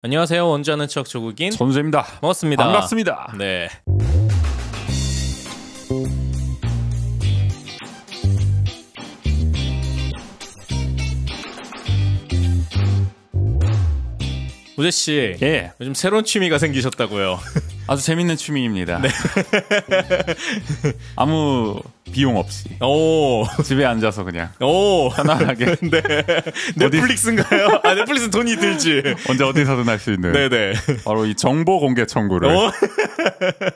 안녕하세요. 원주 아는 척 조국인 전우재입니다. 반갑습니다. 반갑습니다. 네. 우재 씨, 예, 요즘 새로운 취미가 생기셨다고요? 아주 재밌는 취미입니다. 네. 아무 비용 없이 오, 집에 앉아서 그냥 오, 편안하게 네. 넷플릭스인가요? 아, 넷플릭스 돈이 들지. 언제 어디서든 할 수 있는 네네. 바로 이 정보 공개 청구를 오.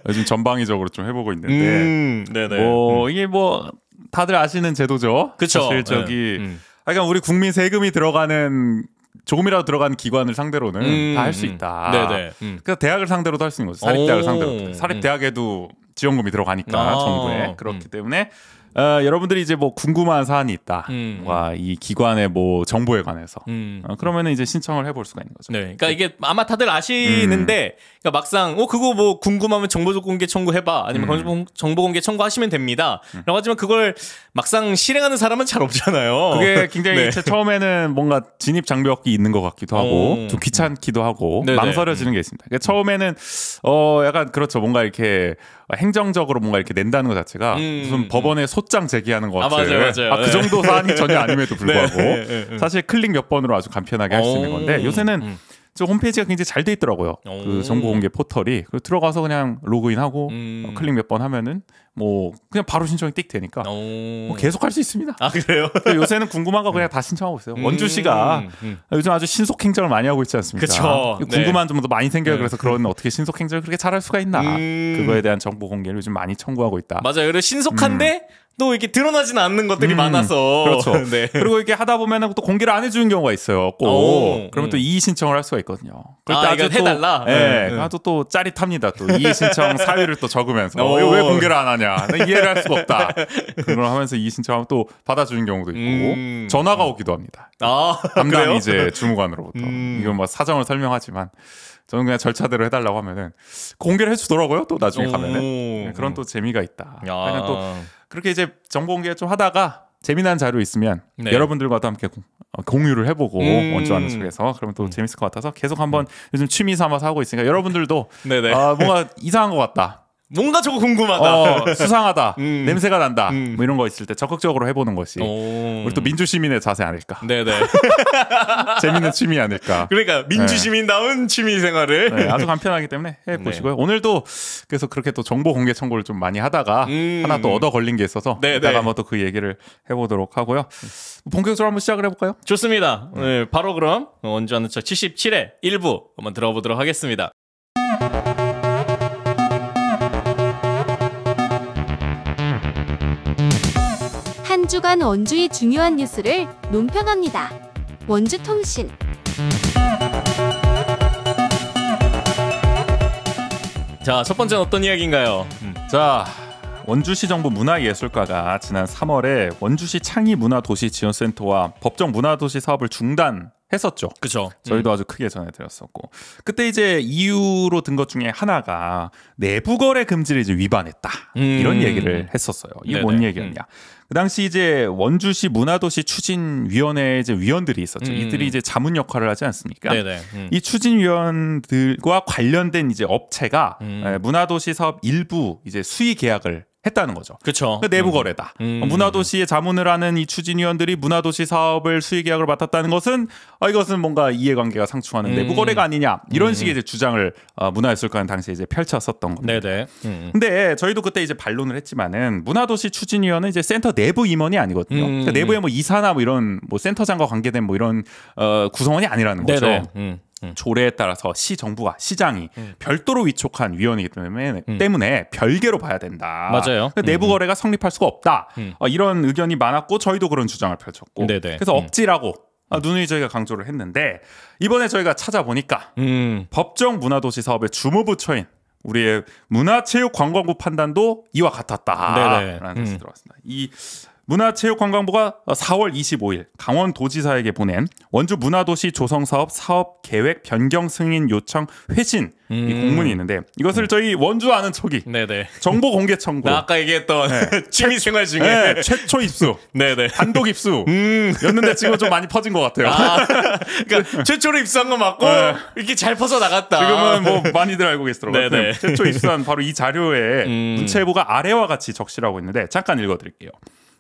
요즘 전방위적으로 좀 해보고 있는데 네네. 이게 뭐 다들 아시는 제도죠. 그쵸. 사실 저기 그러니까 우리 국민 세금이 들어가는 조금이라도 들어가는 기관을 상대로는 다 할 수 있다. 네네. 그래서 대학을 상대로도 할 수 있는 거죠. 사립대학을 오. 상대로도. 사립대학에도 지원금이 들어가니까 아. 정부에. 그렇기 때문에 여러분들이 이제 뭐 궁금한 사안이 있다. 뭔가 이 기관의 뭐 정보에 관해서. 그러면은 이제 신청을 해볼 수가 있는 거죠. 네, 그러니까 이게 아마 다들 아시는데, 그러니까 막상 그거 뭐 궁금하면 정보 공개 청구해봐, 아니면 정보 공개 청구하시면 됩니다. 라고 하지만 그걸 막상 실행하는 사람은 잘 없잖아요. 그게 굉장히 네. 처음에는 뭔가 진입 장벽이 있는 것 같기도 하고 좀 귀찮기도 하고 네네. 망설여지는 게 있습니다. 그러니까 처음에는 약간 그렇죠. 뭔가 이렇게 행정적으로 뭔가 이렇게 낸다는 것 자체가 무슨 법원에 소장 제기하는 것 같은 맞아요. 그 정도 사안이 전혀 아님에도 불구하고 네. 사실 클릭 몇 번으로 아주 간편하게 할 수 있는 건데 요새는 저 홈페이지가 굉장히 잘 돼 있더라고요. 그 정보 공개 포털이. 그래서 들어가서 그냥 로그인하고 클릭 몇 번 하면은 뭐 그냥 바로 신청이 띡 되니까 뭐 계속 할 수 있습니다. 아, 그래요? 요새는 궁금한 거 그냥 다 신청하고 있어요. 원주시가 요즘 아주 신속 행정을 많이 하고 있지 않습니까? 그쵸. 궁금한 점도 많이 생겨요. 그래서 그런 어떻게 신속 행정을 그렇게 잘할 수가 있나? 그거에 대한 정보 공개를 요즘 많이 청구하고 있다. 맞아요. 그리고 신속한데 또 이렇게 드러나지는 않는 것들이 많아서. 그렇죠. 네. 그리고 이게 하다 보면은 또 공개를 안 해주는 경우가 있어요. 꼭. 그러면 또 이의 신청을 할 수가 있거든요. 이거 해달라. 네. 아주 또 짜릿합니다. 또 이의 신청 사유를 또 적으면서 이거 왜 공개를 안 하냐? 나 이해를 할 수가 없다. 그걸 하면서 이의 신청하면 또 받아주는 경우도 있고 전화가 오기도 합니다. 담당 그래요? 이제 주무관으로부터 이건 뭐 사정을 설명하지만. 저는 그냥 절차대로 해달라고 하면은 공개를 해주더라고요. 또 나중에 가면은 그런 또 재미가 있다. 그러니까 또 그렇게 이제 정보 공개 좀 하다가 재미난 자료 있으면 여러분들과도 함께 공유를 해보고 원주 아는 척에서 그러면 또 재밌을 것 같아서 계속 한번 요즘 취미 삼아서 하고 있으니까 여러분들도 뭔가 이상한 것 같다. 뭔가 저거 궁금하다. 수상하다. 냄새가 난다. 뭐 이런 거 있을 때 적극적으로 해보는 것이 우리 또 민주시민의 자세 아닐까. 네네. 재밌는 취미 아닐까. 그러니까 민주시민다운 취미 생활을 아주 간편하기 때문에 해보시고요. 오늘도 그래서 그렇게 또 정보 공개 청구를 좀 많이 하다가 하나 또 얻어 걸린 게 있어서 이따가 한번 또 그 얘기를 해보도록 하고요. 본격적으로 한번 시작을 해볼까요? 좋습니다. 네, 바로 그럼 원주 아는 척 77회 1부 한번 들어보도록 하겠습니다. 한 주간 원주의 중요한 뉴스를 논평합니다. 원주통신. 자, 첫 번째는 어떤 이야기인가요? 자, 원주시 정부 문화예술과가 지난 3월에 원주시 창의문화도시지원센터와 법정 문화도시 사업을 중단했었죠. 그렇죠. 저희도 아주 크게 전해드렸었고 그때 이제 이유로 든 것 중에 하나가 내부 거래 금지를 이제 위반했다 이런 얘기를 했었어요. 이게 뭔 얘기였냐? 그 당시 이제 원주시 문화도시 추진위원회 이제 위원들이 있었죠. 이들이 이제 자문 역할을 하지 않습니까? 이 추진위원들과 관련된 이제 업체가 문화도시 사업 일부 이제 수의 계약을 했다는 거죠. 그렇죠. 내부 거래다. 문화도시에 자문을 하는 이 추진위원들이 문화도시 사업을 수의 계약을 맡았다는 것은 이것은 뭔가 이해관계가 상충하는 내부 거래가 아니냐 이런 식의 이제 주장을 문화예술과는 당시에 이제 펼쳤었던 겁니다. 네네. 근데 저희도 그때 이제 반론을 했지만은 문화도시 추진위원은 이제 센터 내부 임원이 아니거든요. 그러니까 내부에 뭐 이사나 뭐 이런 뭐 센터장과 관계된 뭐 이런 구성원이 아니라는 거죠. 조례에 따라서 시 정부가 시장이 별도로 위촉한 위원이기 때문에 별개로 봐야 된다. 맞아요. 내부 거래가 성립할 수가 없다. 이런 의견이 많았고 저희도 그런 주장을 펼쳤고 그래서 억지라고 누누이 저희가 강조를 했는데 이번에 저희가 찾아보니까 법정 문화도시 사업의 주무부처인 우리의 문화체육관광부 판단도 이와 같았다라는 뜻이 들어왔습니다. 이 문화체육관광부가 4월 25일 강원도지사에게 보낸 원주 문화도시 조성사업 사업 계획 변경 승인 요청 회신 이 공문이 있는데 이것을 저희 원주 아는 척이 네네. 정보 공개 청구. 나 아까 얘기했던 취미 생활 중에 네, 최초 입수, 네네. 단독 입수였는데 지금 좀 많이 퍼진 것 같아요. 그러니까 최초로 입수한 거 맞고 이렇게 잘 퍼져 나갔다. 지금은 뭐 많이들 알고 계시더라고요. 네네. 최초 입수한 바로 이 자료에 문체부가 아래와 같이 적시라고 있는데 잠깐 읽어드릴게요.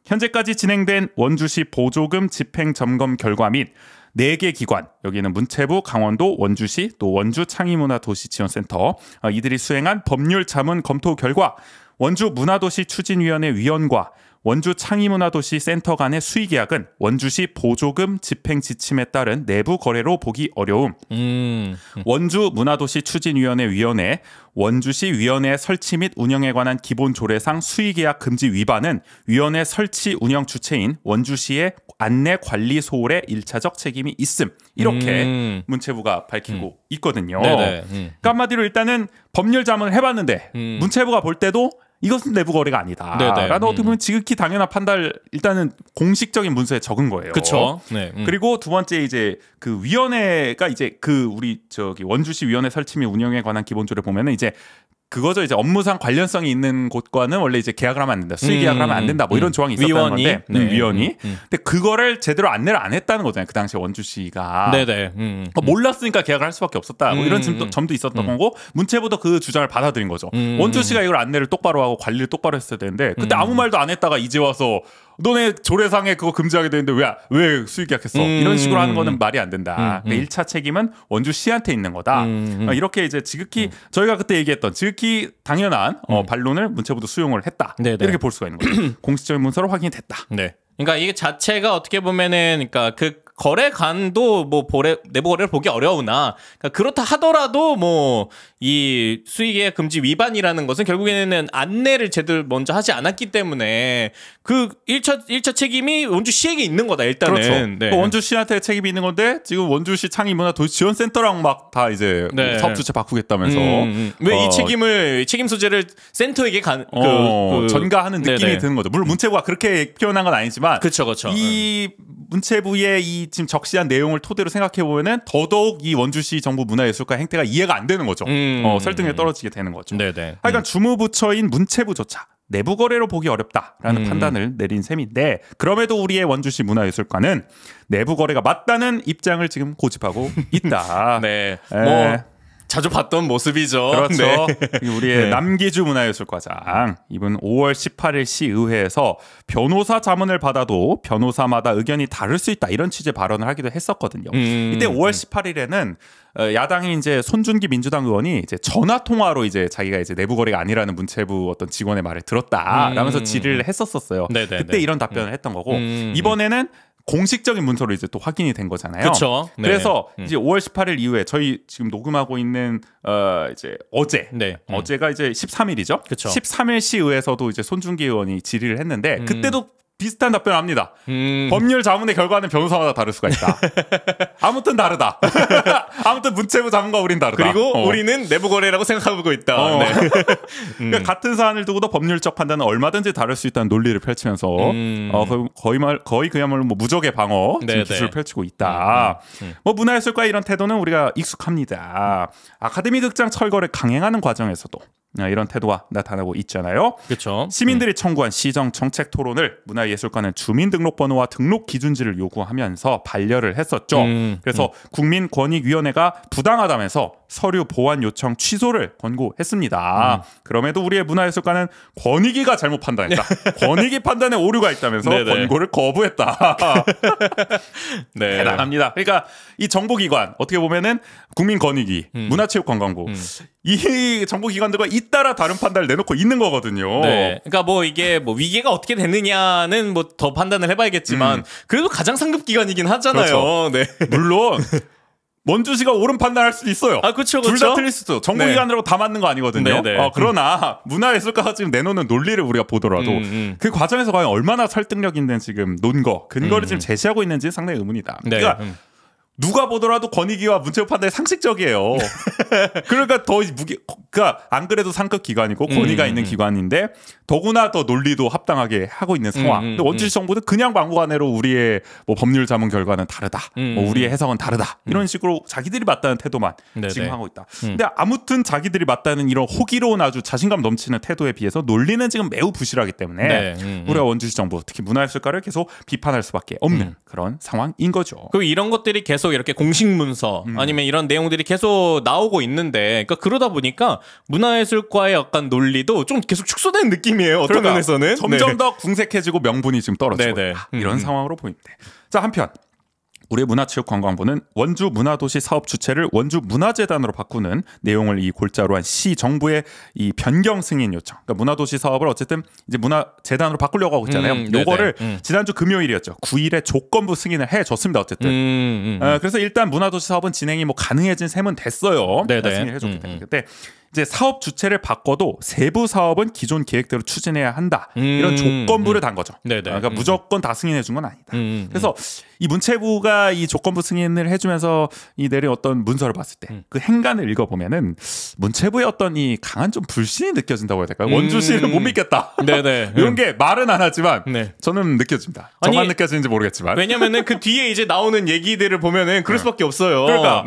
현재까지 진행된 원주시 보조금 집행 점검 결과 및 4개 기관, 여기는 문체부, 강원도, 원주시, 또 원주 창의문화도시지원센터 이들이 수행한 법률 자문 검토 결과 원주 문화도시 추진위원회 위원과 원주 창의문화도시 센터 간의 수의계약은 원주시 보조금 집행 지침에 따른 내부 거래로 보기 어려움. 원주 문화도시 추진위원회 위원회 원주시 위원회 설치 및 운영에 관한 기본 조례상 수의계약 금지 위반은 위원회 설치 운영 주체인 원주시의 안내 관리 소홀의 1차적 책임이 있음. 이렇게 문체부가 밝히고 있거든요. 그러니까 한마디로 일단은 법률 자문을 해봤는데 문체부가 볼 때도 이것은 내부 거래가 아니다. 라는 어떻게 보면 지극히 당연한 판단을 일단은 공식적인 문서에 적은 거예요. 그렇죠. 그리고 두 번째 이제 그 위원회가 이제 그 우리 저기 원주시 위원회 설치 및 운영에 관한 기본조례 보면은 이제 그거죠. 이제 업무상 관련성이 있는 곳과는 원래 이제 계약을 하면 안 된다. 수의 계약을 하면 안 된다. 뭐 이런 조항이 있었다는 위원이? 건데. 네. 위원이. 근데 그거를 제대로 안내를 안 했다는 거잖아요. 그 당시에 원주시가. 네네. 몰랐으니까 계약을 할 수밖에 없었다. 뭐 이런 점도 있었던 거고 문체부도 그 주장을 받아들인 거죠. 원주시가 이걸 안내를 똑바로 하고 관리를 똑바로 했어야 되는데 그때 아무 말도 안 했다가 이제 와서 너네 조례상에 그거 금지하게 되는데 왜 수의 계약했어? 이런 식으로 하는 거는 말이 안 된다. 그러니까 1차 책임은 원주시한테 있는 거다. 이렇게 이제 지극히 저희가 그때 얘기했던 지극히 당연한 반론을 문체부도 수용을 했다. 네네. 이렇게 볼 수가 있는 거죠. 공식적인 문서로 확인이 됐다. 네. 그러니까 이게 자체가 어떻게 보면은 그러니까 그 거래관도 뭐 내부 거래를 보기 어려우나 그러니까 그렇다 하더라도 뭐 이 수의계약 금지 위반이라는 것은 결국에는 안내를 제대로 먼저 하지 않았기 때문에 그 1차 책임이 원주시에게 있는 거다 일단은. 그렇죠. 네. 원주시한테 책임이 있는 건데 지금 원주시 창의문화도시지원센터랑 막 다 이제 네. 사업 주체 바꾸겠다면서 왜 이 책임 소재를 센터에게 전가하는 느낌이 네네. 드는 거죠. 물론 문체부가 그렇게 표현한 건 아니지만 그렇죠. 이 문체부의 이 지금 적시한 내용을 토대로 생각해 보면은 더더욱 이 원주시 정부 문화예술가 행태가 이해가 안 되는 거죠. 설득력이 떨어지게 되는 거죠. 네네. 하여간 주무부처인 문체부조차 내부 거래로 보기 어렵다라는 판단을 내린 셈인데 그럼에도 우리의 원주시 문화예술관은 내부 거래가 맞다는 입장을 지금 고집하고 있다. 네. 뭐 자주 봤던 모습이죠. 그렇죠. 네. 우리의 남기주 문화예술과장 이분 5월 18일 시의회에서 변호사 자문을 받아도 변호사마다 의견이 다를 수 있다 이런 취지의 발언을 하기도 했었거든요. 이때 5월 18일에는 야당이 이제 손준기 민주당 의원이 이제 전화 통화로 이제 자기가 이제 내부 거래가 아니라는 문체부 어떤 직원의 말을 들었다라면서 질의를 했었었어요. 네네네. 그때 이런 답변을 했던 거고 이번에는 공식적인 문서로 이제 또 확인이 된 거잖아요. 그렇죠. 네. 그래서 이제 5월 18일 이후에 저희 지금 녹음하고 있는 이제 어제 어제가 이제 13일이죠. 그쵸. 13일 시의회에서도 이제 손준기 의원이 질의를 했는데 그때도 비슷한 답변을 합니다. 법률 자문의 결과는 변호사마다 다를 수가 있다. 아무튼 다르다. 아무튼 문체부 자문과 우린 다르다. 그리고 우리는 내부 거래라고 생각하고 있다. 네. 그러니까 같은 사안을 두고도 법률적 판단은 얼마든지 다를 수 있다는 논리를 펼치면서 거의 그야말로 뭐 무적의 방어 기술을 펼치고 있다. 뭐 문화예술과의 이런 태도는 우리가 익숙합니다. 아카데미 극장 철거를 강행하는 과정에서도 이런 태도가 나타나고 있잖아요. 그렇죠. 시민들이 청구한 시정 정책 토론을 문화예술관은 주민등록번호와 등록 기준지를 요구하면서 반려를 했었죠. 그래서 국민권익위원회가 부당하다면서 서류 보완 요청 취소를 권고했습니다. 그럼에도 우리의 문화예술관은 권익위가 잘못 판단했다. 권익위 판단에 오류가 있다면서 권고를 거부했다. 네. 대단합니다. 그러니까 이 정보기관 어떻게 보면은 국민권익위, 문화체육관광부 이 정보기관들과 잇따라 다른 판단을 내놓고 있는 거거든요. 네. 그러니까 뭐 이게 뭐 위계가 어떻게 됐느냐는 뭐 더 판단을 해봐야겠지만 그래도 가장 상급 기관이긴 하잖아요. 그렇죠. 네. 물론 원주시가 옳은 판단할 수도 있어요. 아, 그렇죠, 둘 다 틀릴 수도. 정보기관이라고 다 맞는 거 아니거든요. 그러나 문화예술가가 지금 내놓는 논리를 우리가 보더라도 그 과정에서 과연 얼마나 설득력 있는 지금 논거, 근거를 지금 제시하고 있는지 상당히 의문이다. 그러니까 누가 보더라도 권익위와 문체부 판단이 상식적이에요. 그러니까 더 그러니까 안 그래도 상급 기관이고 권위가 있는 기관인데 더구나 더 논리도 합당하게 하고 있는 상황. 근데 원주시 정부는 그냥 막무가내로 우리의 뭐 법률 자문 결과는 다르다. 뭐 우리의 해석은 다르다. 이런 식으로 자기들이 맞다는 태도만 지금 하고 있다. 근데 아무튼 자기들이 맞다는 이런 호기로운 아주 자신감 넘치는 태도에 비해서 논리는 지금 매우 부실하기 때문에 우리가 원주시 정부 특히 문화예술가를 계속 비판할 수밖에 없는 그런 상황인 거죠. 그리고 이런 것들이 계속 이렇게 공식 문서 아니면 이런 내용들이 계속 나오고 있는데 그러니까 그러다 보니까 문화예술과의 약간 논리도 좀 계속 축소된 느낌이에요. 어떤 그러니까 면에서는 점점 더 궁색해지고 명분이 지금 떨어지고 있다. 이런 상황으로 보입니다. 자, 한편 우리 문화체육관광부는 원주 문화도시 사업 주체를 원주 문화재단으로 바꾸는 내용을 이 골자로 한 시 정부의 이 변경 승인 요청. 그러니까 문화도시 사업을 어쨌든 이제 문화재단으로 바꾸려고 하고 있잖아요. 요거를 지난주 금요일이었죠. 9일에 조건부 승인을 해줬습니다. 어쨌든. 그래서 일단 문화도시 사업은 진행이 뭐 가능해진 셈은 됐어요. 승인을 해줬기 때문에. 근데 이제 사업 주체를 바꿔도 세부 사업은 기존 계획대로 추진해야 한다. 이런 조건부를 단 거죠. 그러니까 무조건 다 승인해 준 건 아니다. 그래서 이 문체부가 이 조건부 승인을 해주면서 이 내린 어떤 문서를 봤을 때 그 행간을 읽어보면은 문체부의 어떤 이 강한 좀 불신이 느껴진다고 해야 될까요? 원주시를 못 믿겠다. 이런 게 말은 안 하지만 저는 느껴집니다. 저만 느껴지는지 모르겠지만. 왜냐면은 그 뒤에 이제 나오는 얘기들을 보면은 그럴 수밖에 없어요. 그러니까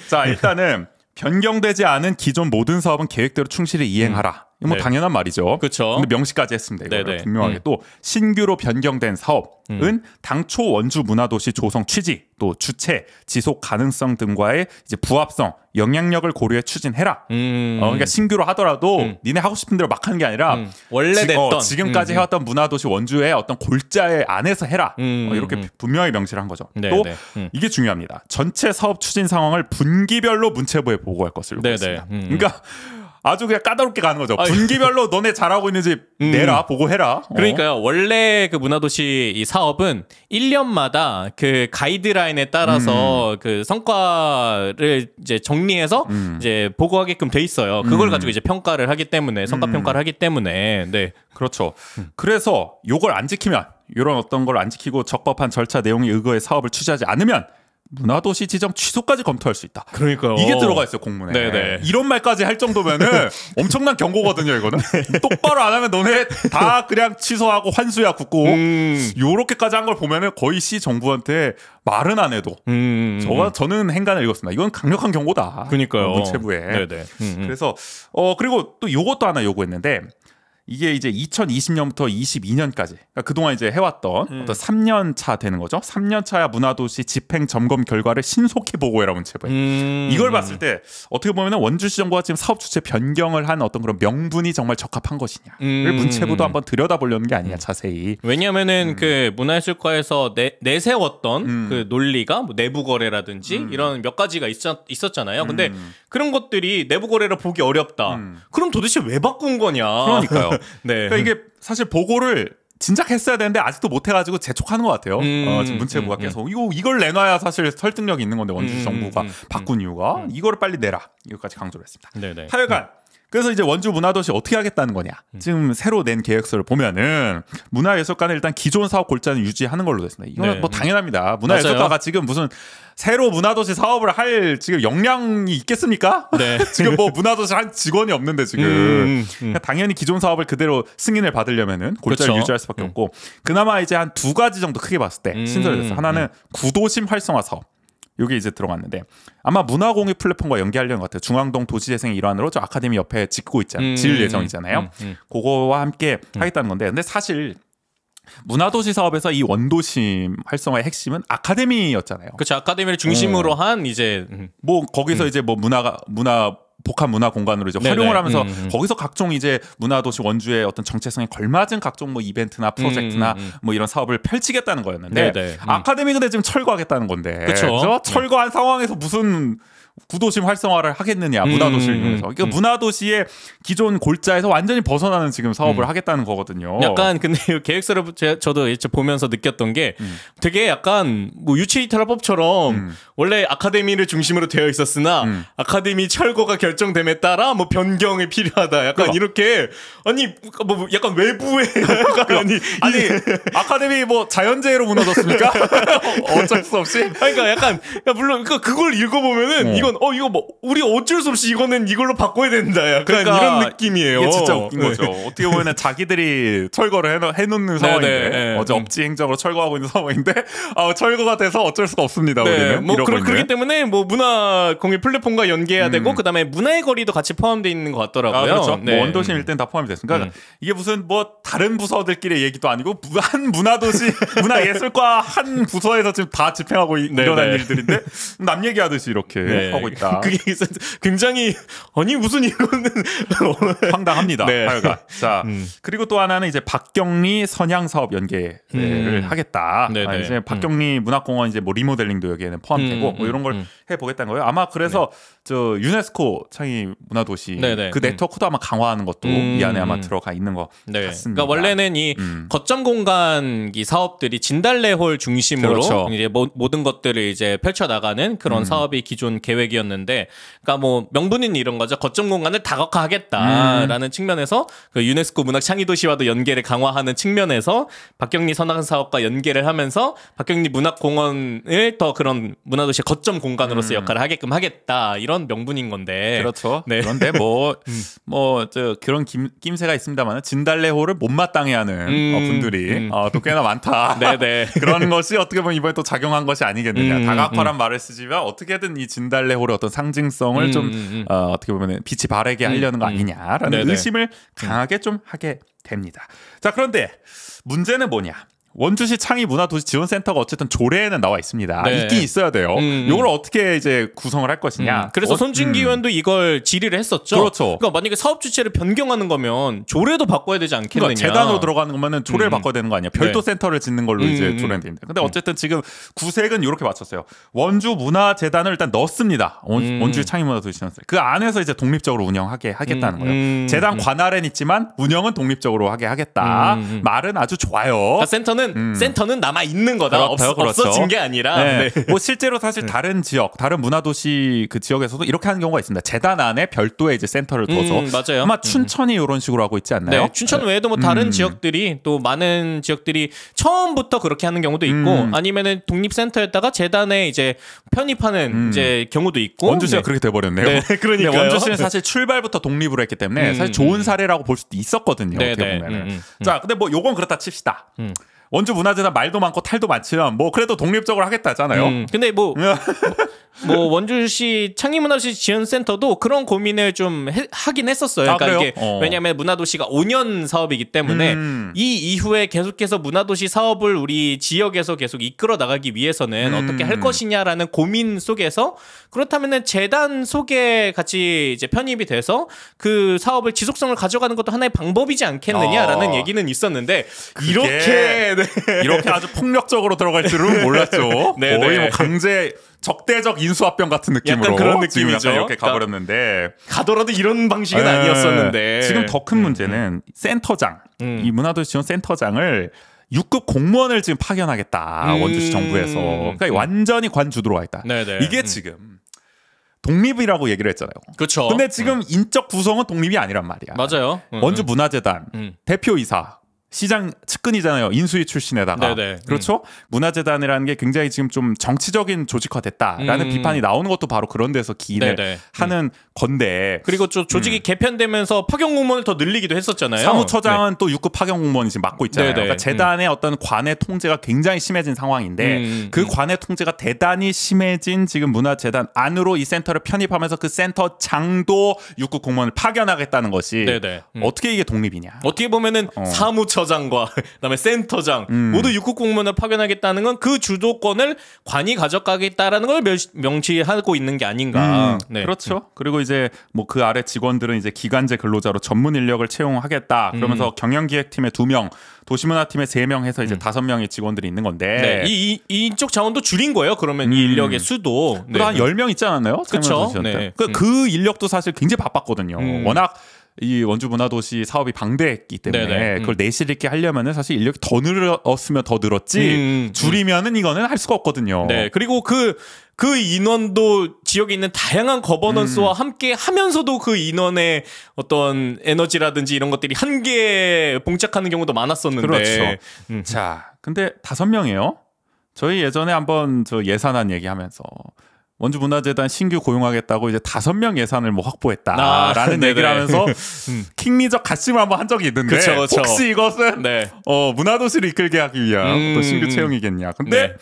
자 일단은 변경되지 않은 기존 모든 사업은 계획대로 충실히 이행하라. 뭐 당연한 말이죠. 그렇죠. 근데 명시까지 했습니다. 이거를 분명하게 또 신규로 변경된 사업은 당초 원주 문화도시 조성 취지, 또 주체, 지속 가능성 등과의 이제 부합성, 영향력을 고려해 추진해라. 그러니까 신규로 하더라도 니네 하고 싶은 대로 막 하는 게 아니라 원래 됐던 지금까지 해왔던 문화도시 원주의 어떤 골자에 안에서 해라. 이렇게 분명히 명시를 한 거죠. 또 이게 중요합니다. 전체 사업 추진 상황을 분기별로 문체부에 보고할 것을 요구했습니다. 그러니까 아주 그냥 까다롭게 가는 거죠. 분기별로 너네 잘하고 있는지 내라, 보고해라. 그러니까요. 원래 그 문화도시 이 사업은 1년마다 그 가이드라인에 따라서 그 성과를 이제 정리해서 이제 보고하게끔 돼 있어요. 그걸 가지고 이제 평가를 하기 때문에 성과 평가를 하기 때문에 그렇죠. 그래서 요걸 안 지키면 이런 어떤 걸 안 지키고 적법한 절차 내용에 의거해 사업을 취재하지 않으면 문화도시 지정 취소까지 검토할 수 있다. 그러니까요. 이게 들어가 있어요, 공문에. 이런 말까지 할 정도면은 엄청난 경고거든요, 이거는. 똑바로 안 하면 너네 다 그냥 취소하고 환수야 굳고 요렇게까지 한 걸 보면은 거의 시 정부한테 말은 안 해도 저는 행간을 읽었습니다. 이건 강력한 경고다. 그러니까요. 문체부에. 그래서 그리고 또 요것도 하나 요구했는데 이게 이제 2020년부터 22년까지 그러니까 그동안 이제 해왔던 어떤 3년 차 되는 거죠. 3년 차야 문화도시 집행 점검 결과를 신속히 보고해라 문체부에. 이걸 봤을 때 어떻게 보면 원주시 정부가 지금 사업 주체 변경을 한 어떤 그런 명분이 정말 적합한 것이냐를 문체부도 한번 들여다보려는 게 아니냐 자세히. 왜냐하면은 그 문화예술과에서 내세웠던 그 논리가 뭐 내부 거래라든지 이런 몇 가지가 있었잖아요. 근데 그런 것들이 내부 거래를 보기 어렵다. 그럼 도대체 왜 바꾼 거냐? 그러니까요. 그러니까 이게 사실 보고를 진작 했어야 되는데 아직도 못 해가지고 재촉하는 것 같아요. 지금 문체부가 계속 이걸 내놔야 사실 설득력이 있는 건데 원주시 정부가 바꾼 이유가 이거를 빨리 내라 이거까지 강조를 했습니다. 하여간 그래서 이제 원주 문화도시 어떻게 하겠다는 거냐. 지금 새로 낸 계획서를 보면은 문화예술가는 일단 기존 사업 골자는 유지하는 걸로 됐습니다. 이건 뭐 당연합니다. 문화예술가가 지금 무슨 새로 문화도시 사업을 할 지금 역량이 있겠습니까? 지금 뭐 문화도시 한 직원이 없는데 지금 당연히 기존 사업을 그대로 승인을 받으려면은 골자를 유지할 수밖에 없고 그나마 이제 한 두 가지 정도 크게 봤을 때 신설이 됐어요. 하나는 구도심 활성화 사업. 요게 이제 들어갔는데 아마 문화공유 플랫폼과 연계하려는 것 같아요. 중앙동 도시재생의 일환으로 저 아카데미 옆에 짓고 있잖아요. 지을 예정이잖아요. 그거와 함께 하겠다는 건데 근데 사실 문화도시 사업에서 이 원도심 활성화의 핵심은 아카데미였잖아요. 그렇죠. 아카데미를 중심으로 한 이제 뭐 거기서 이제 뭐 문화 복합 문화 공간으로 이제 활용을 하면서 거기서 각종 이제 문화도시 원주의 어떤 정체성에 걸맞은 각종 뭐 이벤트나 프로젝트나 뭐 이런 사업을 펼치겠다는 거였는데 아카데미 근데 지금 철거하겠다는 건데 그렇죠? 철거한 상황에서 무슨 구도심 활성화를 하겠느냐 문화도시를 이용해서. 그러니까 문화도시의 기존 골자에서 완전히 벗어나는 지금 사업을 하겠다는 거거든요. 약간 근데 이 계획서를 저도 이제 보면서 느꼈던 게 되게 약간 뭐 유치이탈법처럼 원래 아카데미를 중심으로 되어 있었으나 아카데미 철거가 결정됨에 따라 뭐 변경이 필요하다. 약간 이렇게 아니 뭐 약간 외부에 약간 아니 아카데미 뭐 자연재해로 무너졌습니까? 어쩔 수 없이. 그러니까 약간 물론 그걸 읽어보면은 이건 이거 뭐 우리 어쩔 수 없이 이거는 이걸로 바꿔야 된다. 약간 그러니까 이런 느낌이에요. 이게 진짜 웃긴 거죠. 어떻게 보면 자기들이 철거를 해놓는 상황인데 네. 어제 업지 행정으로 철거하고 있는 상황인데 철거가 돼서 어쩔 수가 없습니다. 네, 우리는 뭐 이러고 그렇기 때문에 뭐 문화 공유 플랫폼과 연계해야 되고 그다음에 문화의 거리도 같이 포함되어 있는 것 같더라고요. 그렇죠. 네. 뭐 원도심 일단 다 포함이 됐으니까 이게 무슨 뭐 다른 부서들끼리 얘기도 아니고 한 문화도시 문화예술과 한 부서에서 지금 다 집행하고 일어난 일들인데 남 얘기하듯이 이렇게 하고 있다. 그게 굉장히 아니 무슨 이거는 황당합니다. 네. 하여간. 자 그리고 또 하나는 이제 박경리 선양 사업 연계를 하겠다. 이제 박경리 문화공원 이제 뭐 리모델링도 여기에는 포함되고 뭐 이런 걸 해보겠다는 거예요. 아마 그래서 저 유네스코 창의 문화도시 그 네트워크도 아마 강화하는 것도 이 안에 아마 들어가 있는 것 같습니다. 그러니까 원래는 이 거점 공간기 사업들이 진달래홀 중심으로 그렇죠. 이제 모든 것들을 이제 펼쳐 나가는 그런 사업이 기존 계획이었는데, 그러니까 뭐 명분은 이런 거죠. 거점 공간을 다각화하겠다라는 측면에서 그 유네스코 문학 창의 도시와도 연계를 강화하는 측면에서 박경리 선악 사업과 연계를 하면서 박경리 문학공원을 더 그런 문화도시 거점 공간으로서 역할을 하게끔 하겠다, 이런 명분인 건데. 그렇죠. 네. 그런데 뭐 저 그런 낌새가 있습니다만 진달래홀을 못마땅해하는 분들이 또 꽤나 많다. 네네. 그런 것이 어떻게 보면 이번에 또 작용한 것이 아니겠느냐. 다각화란 말을 쓰지만 어떻게든 이 진달래홀의 어떤 상징성을 좀 어떻게 보면 빛이 바래게 하려는 거 아니냐라는 네네. 의심을 강하게 좀 하게 됩니다. 자, 그런데 문제는 뭐냐? 원주시 창의 문화도시 지원센터가 어쨌든 조례에는 나와 있습니다. 네. 있긴 있어야 돼요. 이걸 어떻게 이제 구성을 할 것이냐. 그래서 손준기 의원도 이걸 질의를 했었죠. 그렇죠. 그러니까 만약에 사업 주체를 변경하는 거면 조례도 바꿔야 되지 않겠느냐. 그러니까 재단으로 들어가는 거면은 조례를 바꿔야 되는 거 아니야. 별도 네. 센터를 짓는 걸로 이제 조례는 되는데. 근데 어쨌든 지금 구색은 이렇게 맞췄어요. 원주 문화재단을 일단 넣습니다. 원주 창의 문화도시 지원센터. 그 안에서 이제 독립적으로 운영하게 하겠다는 거예요. 재단 관할엔 있지만 운영은 독립적으로 하게 하겠다. 말은 아주 좋아요. 그러니까 센터는 남아 있는 거다. 그렇죠. 없어진 게 아니라. 네. 뭐 실제로 사실 다른 지역, 다른 문화도시 그 지역에서도 이렇게 하는 경우가 있습니다. 재단 안에 별도의 이제 센터를 둬서 맞아요. 아마 춘천이 이런 식으로 하고 있지 않나요? 네, 춘천 외에도 뭐 다른 지역들이 또 많은 지역들이 처음부터 그렇게 하는 경우도 있고 아니면은 독립센터였다가 재단에 이제 편입하는 이제 경우도 있고. 원주시가 그렇게 돼버렸네요. 네, 그러니까요. 원주시는 사실 출발부터 독립으로 했기 때문에 사실 좋은 사례라고 볼 수도 있었거든요. 네, 어떻게 네. 보면은. 자, 근데 뭐 요건 그렇다 칩시다. 원주 문화재단 말도 많고 탈도 많지만 뭐 그래도 독립적으로 하겠다잖아요. 근데 뭐 원주시 창의문화도시 지원센터도 그런 고민을 좀 하긴 했었어요. 그러니까 이게 왜냐하면 문화도시가 5년 사업이기 때문에 이 이후에 계속해서 문화도시 사업을 우리 지역에서 계속 이끌어 나가기 위해서는 어떻게 할 것이냐라는 고민 속에서, 그렇다면은 재단 속에 같이 이제 편입이 돼서 그 사업을 지속성을 가져가는 것도 하나의 방법이지 않겠느냐라는 얘기는 있었는데, 이렇게 아주 폭력적으로 들어갈 줄은 몰랐죠. 네, 거의 네. 뭐 강제 적대적 인수합병 같은 느낌으로 약간 그런 지금 느낌이죠. 약간 이렇게 가버렸는데 가더라도 이런 방식은 아니었었는데. 지금 더 큰 문제는 센터장, 이 문화도시 지원 센터장을 6급 공무원을 지금 파견하겠다. 원주시 정부에서. 그러니까 완전히 관주 들어와 있다. 네네. 이게 지금 독립이라고 얘기를 했잖아요. 그렇죠. 근데 지금 인적 구성은 독립이 아니란 말이야. 맞아요. 원주 문화재단 대표이사, 시장 측근이잖아요. 인수위 출신에다가. 네네. 그렇죠? 문화재단이라는 게 굉장히 지금 좀 정치적인 조직화됐다라는 비판이 나오는 것도 바로 그런 데서 기인을 네네. 하는 건데. 그리고 조직이 개편되면서 파견 공무원을 더 늘리기도 했었잖아요. 사무처장은 또 6급 파견 공무원이 지금 맡고 있잖아요. 네네. 그러니까 재단의 어떤 관의 통제가 굉장히 심해진 상황인데 그 관의 통제가 대단히 심해진 지금 문화재단 안으로 이 센터를 편입하면서 그 센터장도 6급 공무원을 파견하겠다는 것이 네네. 어떻게 이게 독립이냐. 어떻게 보면은 사무처장 부서장과 그다음에 센터장 모두 6급 공무원을 파견하겠다는 건 그 주도권을 관이 가져가겠다라는 걸 명시하고 있는 게 아닌가. 네. 그렇죠. 그리고 이제 뭐 그 아래 직원들은 이제 기간제 근로자로 전문 인력을 채용하겠다. 그러면서 경영기획팀에 2명, 도시문화팀에 3명 해서 이제 5명의 직원들이 있는 건데. 네. 이쪽 자원도 줄인 거예요. 그러면 이 인력의 수도. 네. 한 10명 있지 않았나요? 그렇죠. 네. 그 인력도 사실 굉장히 바빴거든요. 워낙 이 원주 문화도시 사업이 방대했기 때문에 그걸 내실 있게 하려면은 사실 인력이 더 늘었으면 더 늘었지 줄이면은 이거는 할 수가 없거든요. 네. 그리고 그 인원도 지역에 있는 다양한 거버넌스와 함께 하면서도 그 인원의 어떤 에너지라든지 이런 것들이 한계에 봉착하는 경우도 많았었는데. 그렇죠. 자, 근데 5명이에요. 저희 예전에 한번 저 예산안 얘기하면서 원주문화재단 신규 고용하겠다고 이제 5명 예산을 뭐 확보했다라는 얘기를 하면서 킹리적 가심을 한번 한 적이 있는데 그쵸. 혹시 이것은 문화도시를 이끌게 하기 위한 또 신규 채용이겠냐. 근데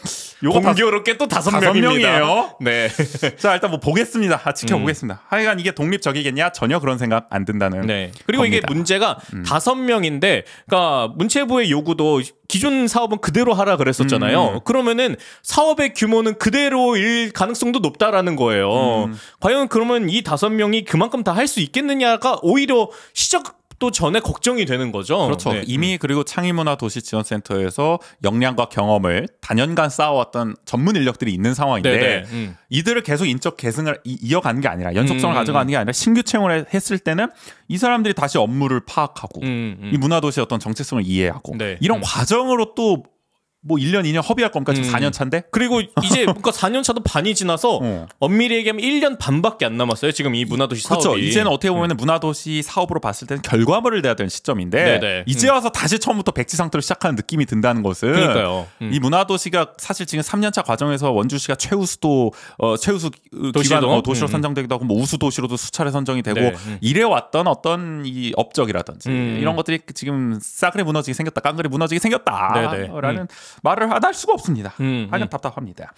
요거 공교롭게 또 5명이에요. 네. 자, 일단 뭐 보겠습니다. 지켜보겠습니다. 하여간 이게 독립적이겠냐? 전혀 그런 생각 안 든다는. 네. 그리고 겁니다. 이게 문제가 5명인데, 그러니까 문체부의 요구도 기존 사업은 그대로 하라 그랬었잖아요. 그러면은 사업의 규모는 그대로일 가능성도 높다라는 거예요. 과연 그러면 이 5명이 그만큼 다 할 수 있겠느냐가 오히려 시작도 전에 걱정이 되는 거죠. 그렇죠. 네. 이미 그리고 창의문화도시지원센터에서 역량과 경험을 다년간 쌓아왔던 전문 인력들이 있는 상황인데 이들을 계속 인적 계승을 이어가는 게 아니라 연속성을 가져가는 게 아니라 신규 채용을 했을 때는 이 사람들이 다시 업무를 파악하고 이 문화도시의 어떤 정체성을 이해하고 이런 과정으로 또 뭐 1년, 2년 허비할 겁니까? 지금 4년 차인데? 그리고 이제 그러니까 4년 차도 반이 지나서 엄밀히 얘기하면 1년 반밖에 안 남았어요. 지금 이 문화도시 사업이. 그렇죠. 이제는 어떻게 보면 문화도시 사업으로 봤을 때는 결과물을 내야 되는 시점인데 이제 와서 다시 처음부터 백지상태로 시작하는 느낌이 든다는 것은 그러니까요. 이 문화도시가 사실 지금 3년 차 과정에서 원주시가 최우수도 최우수 도시로? 도시로 선정되기도 하고 뭐 우수 도시로도 수차례 선정이 되고 이래 왔던 어떤 이 업적이라든지 이런 것들이 지금 싸그리 무너지게 생겼다, 깡그리 무너지게 생겼다라는 말을 안 할 수가 없습니다. 하여간 답답합니다.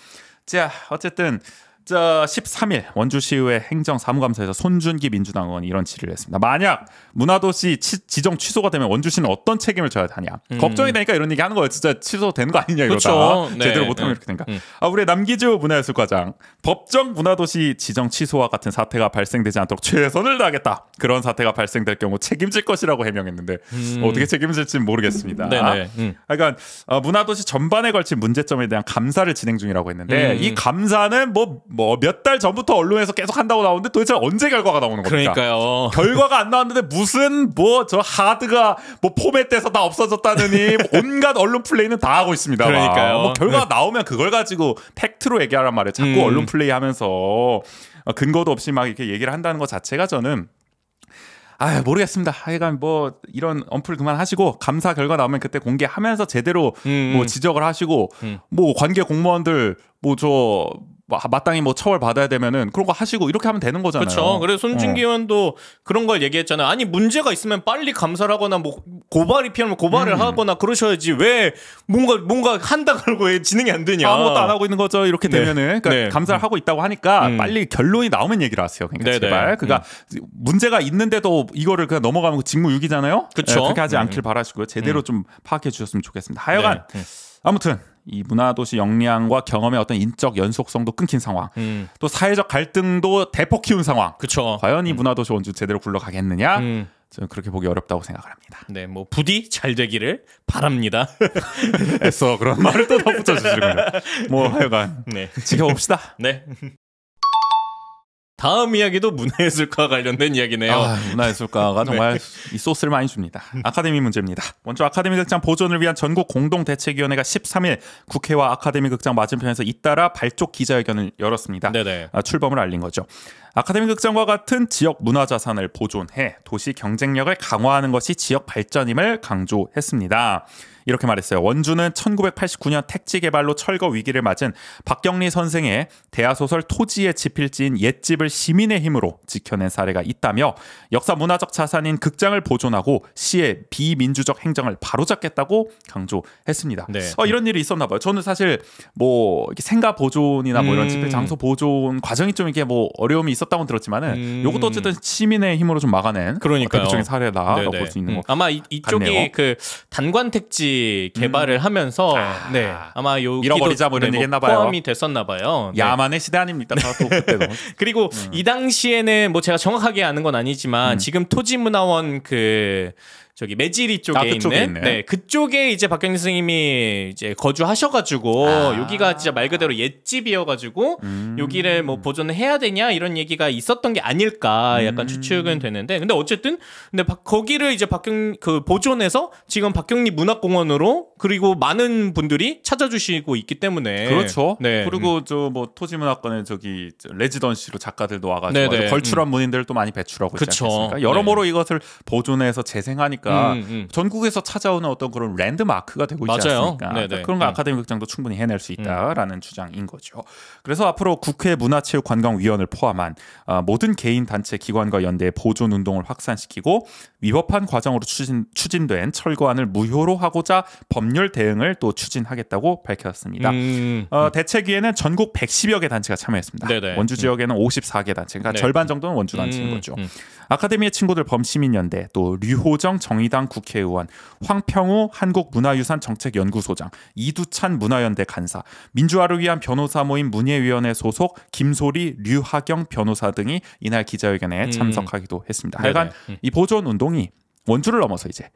자, 어쨌든 13일 원주시의회 행정사무감사에서 손준기 민주당 의원이 이런 질의를 했습니다. 만약 문화도시 지정 취소가 되면 원주시는 어떤 책임을 져야 하냐. 걱정이 되니까 이런 얘기 하는 거예요. 진짜 취소되는 거 아니냐 이러다. 그렇죠. 제대로 못하면 이렇게 되니까. 우리 남기주 문화예술과장. 법정 문화도시 지정 취소와 같은 사태가 발생되지 않도록 최선을 다하겠다. 그런 사태가 발생될 경우 책임질 것이라고 해명했는데 어떻게 책임질지는 모르겠습니다. 그러니까 문화도시 전반에 걸친 문제점에 대한 감사를 진행 중이라고 했는데 이 감사는 뭐 몇 달 전부터 언론에서 계속 한다고 나오는데 도대체 언제 결과가 나오는 겁니까? 그러니까요. 결과가 안 나왔는데 무슨 뭐 저 하드가 뭐 포맷돼서 다 없어졌다느니 온갖 언론 플레이는 다 하고 있습니다. 그러니까요. 뭐 결과가 나오면 그걸 가지고 팩트로 얘기하란 말이에요. 자꾸 언론 플레이 하면서 근거도 없이 막 이렇게 얘기를 한다는 것 자체가 저는 모르겠습니다. 하여간 뭐 이런 언플 그만하시고 감사 결과 나오면 그때 공개하면서 제대로 뭐 지적을 하시고 뭐 관계 공무원들 뭐 저 마땅히 뭐 처벌 받아야 되면은 그런 거 하시고 이렇게 하면 되는 거잖아요. 그렇죠. 그래서 손준기 의원도 그런 걸 얘기했잖아요. 아니 문제가 있으면 빨리 감사를 하거나 뭐 고발이 필요하면 고발을 하거나 그러셔야지 왜 뭔가 한다 그러고 왜 진행이 안 되냐. 아무것도 안 하고 있는 거죠. 이렇게 되면은 그러니까 감사를 하고 있다고 하니까 빨리 결론이 나오면 얘기를 하세요. 그러니까 제발. 그러니까 문제가 있는데도 이거를 그냥 넘어가면 직무유기잖아요. 그렇죠. 그렇게 하지 않길 바라시고요. 제대로 좀 파악해 주셨으면 좋겠습니다. 하여간 아무튼 이 문화도시 역량과 경험의 어떤 인적 연속성도 끊긴 상황, 또 사회적 갈등도 대폭 키운 상황. 그렇죠. 과연 이 문화도시 원주 제대로 굴러가겠느냐? 저는 그렇게 보기 어렵다고 생각을 합니다. 네, 뭐 부디 잘 되기를 바랍니다. 애써 그런 말을 또 덧붙여 주시군요. 뭐 하여간 지켜봅시다. 네. 다음 이야기도 문화예술과 관련된 이야기네요. 문화예술과가 정말 이 소스를 많이 줍니다. 아카데미 문제입니다. 먼저 아카데미 극장 보존을 위한 전국 공동대책위원회가 13일 국회와 아카데미 극장 맞은편에서 잇따라 발족 기자회견을 열었습니다. 출범을 알린 거죠. 아카데미 극장과 같은 지역 문화자산을 보존해 도시 경쟁력을 강화하는 것이 지역 발전임을 강조했습니다. 이렇게 말했어요. 원주는 1989년 택지 개발로 철거 위기를 맞은 박경리 선생의 대하소설 토지의 지필지인 옛집을 시민의 힘으로 지켜낸 사례가 있다며 역사 문화적 자산인 극장을 보존하고 시의 비민주적 행정을 바로잡겠다고 강조했습니다. 이런 일이 있었나 봐요. 저는 사실 뭐 이렇게 생가 보존이나 뭐 이런 지필 장소 보존 과정이 좀 이게 뭐 어려움이 있었다고 들었지만은 요것도 어쨌든 시민의 힘으로 좀 막아낸 대표적인 사례다라고 볼 수 있는 거. 아마 이쪽이 같네요. 그 단관 택지 개발을 하면서 아마 여기도 잃어버리자 뭐 이런 얘기했나 봐요. 포함이 됐었나 봐요. 야만의 시대 아닙니까? 또 그때도. 그리고 이 당시에는 뭐 제가 정확하게 아는 건 아니지만 지금 토지문화원 그 저기 매지리 쪽에 있는 그쪽에 이제 박경림 선생님이 이제 거주하셔가지고 여기가 진짜 말 그대로 옛집이어가지고 여기를 뭐 보존을 해야 되냐 이런 얘기가 있었던 게 아닐까 약간 추측은 되는데 근데 어쨌든 근데 거기를 이제 그 보존해서 지금 박경림 문학공원으로 그리고 많은 분들이 찾아주시고 있기 때문에 그렇죠. 네. 그리고 저 뭐 토지문화권에 저기 레지던시로 작가들도 와가지고 걸출한 문인들을 또 많이 배출하고 있지 않습니까? 여러모로 이것을 보존해서 재생하니까 전국에서 찾아오는 어떤 그런 랜드마크가 되고 있지 않습니까? 그러니까 그런 거 아카데미 극장도 충분히 해낼 수 있다라는 주장인 거죠. 그래서 앞으로 국회 문화체육관광위원회를 포함한 모든 개인 단체 기관과 연대의 보존 운동을 확산시키고 위법한 과정으로 추진된 철거안을 무효로 하고자 법률 대응을 또 추진하겠다고 밝혔습니다. 대책위에는 전국 110여 개 단체가 참여했습니다. 원주 지역에는 54개 단체, 그러니까 절반 정도는 원주 단체인 거죠. 아카데미의 친구들 범시민연대, 또 류호정 정의당 국회의원, 황평우 한국문화유산정책연구소장, 이두찬 문화연대 간사, 민주화를 위한 변호사 모임 문예위원회 소속 김소리, 류하경 변호사 등이 이날 기자회견에 참석하기도 했습니다. 하여간 이 보존 운동이 원주를 넘어서 이제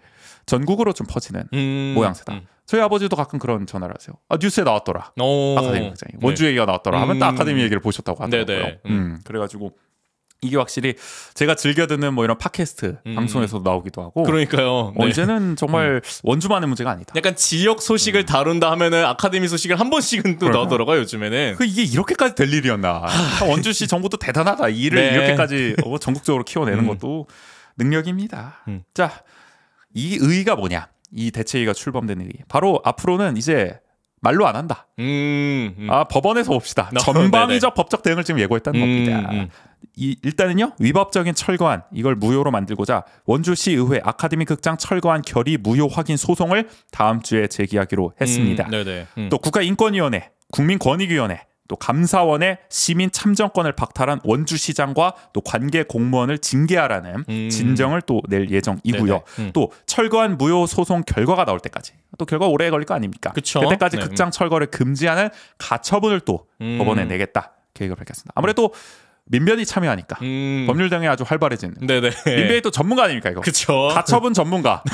전국으로 좀 퍼지는 모양새다. 저희 아버지도 가끔 그런 전화를 하세요. 뉴스에 나왔더라. 아카데미 극장이 원주 얘기가 나왔더라 하면 또 아카데미 얘기를 보셨다고 하더라고요. 그래가지고 이게 확실히 제가 즐겨 듣는 뭐 이런 팟캐스트 방송에서도 나오기도 하고. 그러니까요. 이제는 정말 원주만의 문제가 아니다. 약간 지역 소식을 다룬다 하면은 아카데미 소식을 한 번씩은 또 나오더라고요, 요즘에는. 이게 이렇게까지 될 일이었나. 원주시 정부도 대단하다. 이 일을 이렇게까지 전국적으로 키워내는 것도 능력입니다. 자, 이 의의가 뭐냐? 이 대체위가 출범된 의의. 바로 앞으로는 이제 말로 안 한다. 법원에서 봅시다. 전방위적 법적 대응을 지금 예고했다는 겁니다. 일단은요, 위법적인 철거안 이걸 무효로 만들고자 원주시의회 아카데미 극장 철거안 결의 무효 확인 소송을 다음 주에 제기하기로 했습니다. 또 국가인권위원회, 국민권익위원회, 또 감사원의 시민 참정권을 박탈한 원주시장과 또 관계 공무원을 징계하라는 진정을 또 낼 예정이고요. 또 철거한 무효 소송 결과가 나올 때까지 또 결과 오래 걸릴 거 아닙니까? 그때까지 극장 철거를 금지하는 가처분을 또 법원에 내겠다 계획을 밝혔습니다. 아무래도 민변이 참여하니까 법률 등에 아주 활발해지는. 민변이 또 전문가 아닙니까 이거? 그쵸. 가처분 전문가.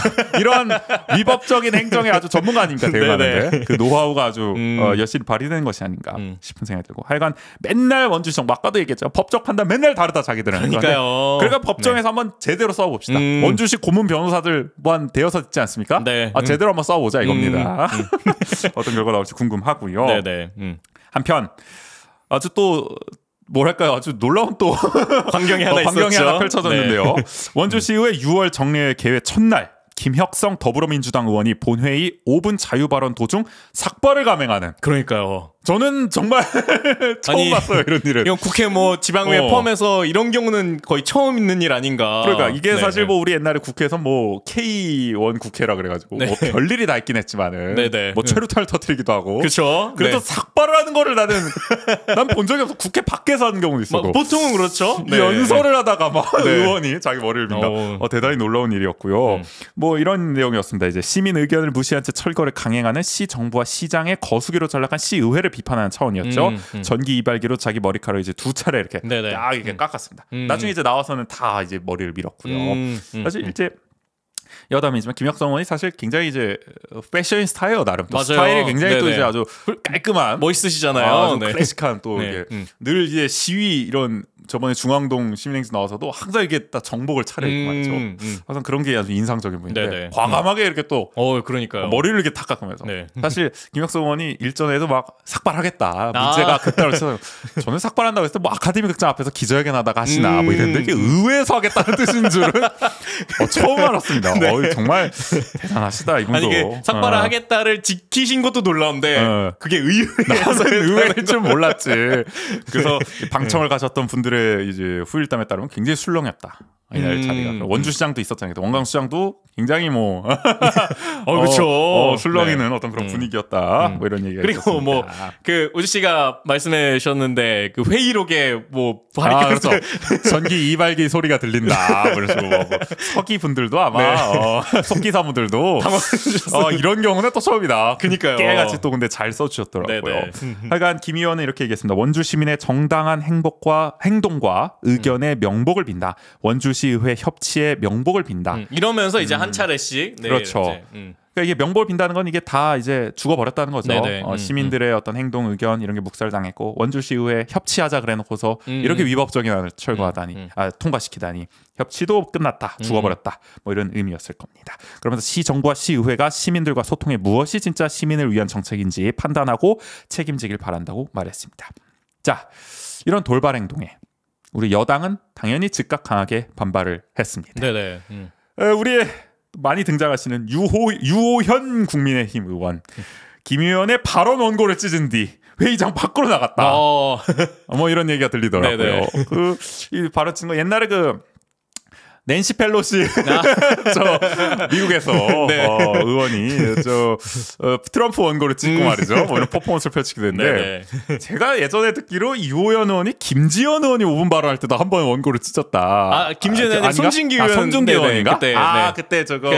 이런 위법적인 행정의 아주 전문가 아닙니까 대응하는데 그 노하우가 아주 여실히 발휘되는 것이 아닌가 싶은 생각이 들고. 하여간 맨날 원주시정 아까도 얘기했죠. 법적 판단 맨날 다르다 자기들은. 그러니까요. 그러니까 법정에서 한번 제대로 써봅시다. 원주시 고문 변호사들 뭐한 대여섯 있지 않습니까? 제대로 한번 써보자 이겁니다. 어떤 결과 나올지 궁금하고요. 한편 아주 또 뭐랄까요, 아주 놀라운 또 광경이 하나 펼쳐졌는데요. 원주시의회 6월 정례 개회 첫날 김혁성 더불어민주당 의원이 본회의 5분 자유발언 도중 삭발을 감행하는. 그러니까요. 저는 정말 처음 봤어요 이런 일을. 이건 국회 뭐 지방의회 포함해서 이런 경우는 거의 처음 있는 일 아닌가. 그러니까 이게 사실 뭐 우리 옛날에 국회에서 뭐 K1 국회라 그래가지고 뭐 별일이 다 있긴 했지만은 뭐 최루탄을 터뜨리기도 하고. 그렇죠. 그래도 삭발을 하는 거를 난 본 적이 없어. 국회 밖에서 하는 경우도 있어. 보통은 그렇죠. 연설을 하다가 막 의원이 자기 머리를 민다. 대단히 놀라운 일이었고요. 뭐 이런 내용이었습니다. 이제 시민 의견을 무시한 채 철거를 강행하는 시 정부와 시장의 거수기로 전락한 시 의회를 비판하는 차원이었죠. 전기 이발기로 자기 머리카락을 이제 2차례 이렇게 딱 이렇게 깎았습니다. 나중에 이제 나와서는 다 이제 머리를 밀었고요. 사실 이제 여담이지만 김혁성 의원이 사실 굉장히 이제 패셔니스타예요 나름. 또 스타일이 굉장히 또 이제 아주 깔끔한 멋있으시잖아요. 클래식한 또 이게 늘 이제 시위 이런 저번에 중앙동 시민행사 나와서도 항상 이게 딱 정복을 차려입고 말이죠. 항상 그런 게 아주 인상적인 분인데 과감하게 이렇게 또 그러니까요. 머리를 이렇게 탁 깎으면서 사실 김혁성 의원이 일전에도 막 삭발하겠다 문제가 그때로 쳐서 저는 삭발한다고 했을 때 뭐 아카데미 극장 앞에서 기자회견 하다가 하시나 뭐 이랬는데 이게 의회에서 하겠다는 뜻인 줄은 처음 알았습니다. 정말 대단하시다 이분도. 아니 이게 삭발을 하겠다를 지키신 것도 놀라운데 그게 의회에서 의회일 줄 몰랐지. 그래서 방청을 가셨던 분들의 이제 후일담에 따르면 굉장히 술렁했다. 이날 자리가. 원주시장도 있었잖아요. 원광수장도 굉장히 뭐 그렇죠. 술렁이는 어떤 그런 분위기였다. 뭐 이런 얘기가 그리고 있었습니다. 뭐 그 우주 씨가 말씀해 주셨는데 그 회의록에 뭐 그렇죠. 전기 이발기 소리가 들린다. 그래서 뭐 서기 분들도 아마 속기사분들도 이런 경우는 또 처음이다. 그니까요. 깨같이 또 근데 잘 써주셨더라고요. 네네. 하여간 김 의원은 이렇게 얘기했습니다. 원주 시민의 정당한 행동과 의견의 명복을 빈다. 원주시의회 협치의 명복을 빈다. 이러면서 이제 한 차례씩 그렇죠. 그러니까 이게 명복을 빈다는 건 이게 다 이제 죽어버렸다는 거죠. 시민들의 어떤 행동, 의견 이런 게 묵살당했고 원주시의회 협치하자 그래놓고서 이렇게 위법적인 안을 철거하다니, 통과시키다니 협치도 끝났다, 죽어버렸다, 뭐 이런 의미였을 겁니다. 그러면서 시정부와 시의회가 시민들과 소통해 무엇이 진짜 시민을 위한 정책인지 판단하고 책임지길 바란다고 말했습니다. 자, 이런 돌발 행동에 우리 여당은 당연히 즉각 강하게 반발을 했습니다. 네네. 우리의 많이 등장하시는 유호현 국민의힘 의원 김 의원의 발언 원고를 찢은 뒤 회의장 밖으로 나갔다. 뭐 이런 얘기가 들리더라고요. 이 발언 찢은 거 옛날에 낸시 펠로시 저 미국에서 의원이 트럼프 원고를 찍고 말이죠. 뭐 이런 퍼포먼스를 펼치기도 했는데 제가 예전에 듣기로 이호연 의원이 김지현 의원이 5분 발언할 때도 한 번 원고를 찢었다. 김지현 의원이 손진기 의원 손진기 의원인가? 그때 그때 저거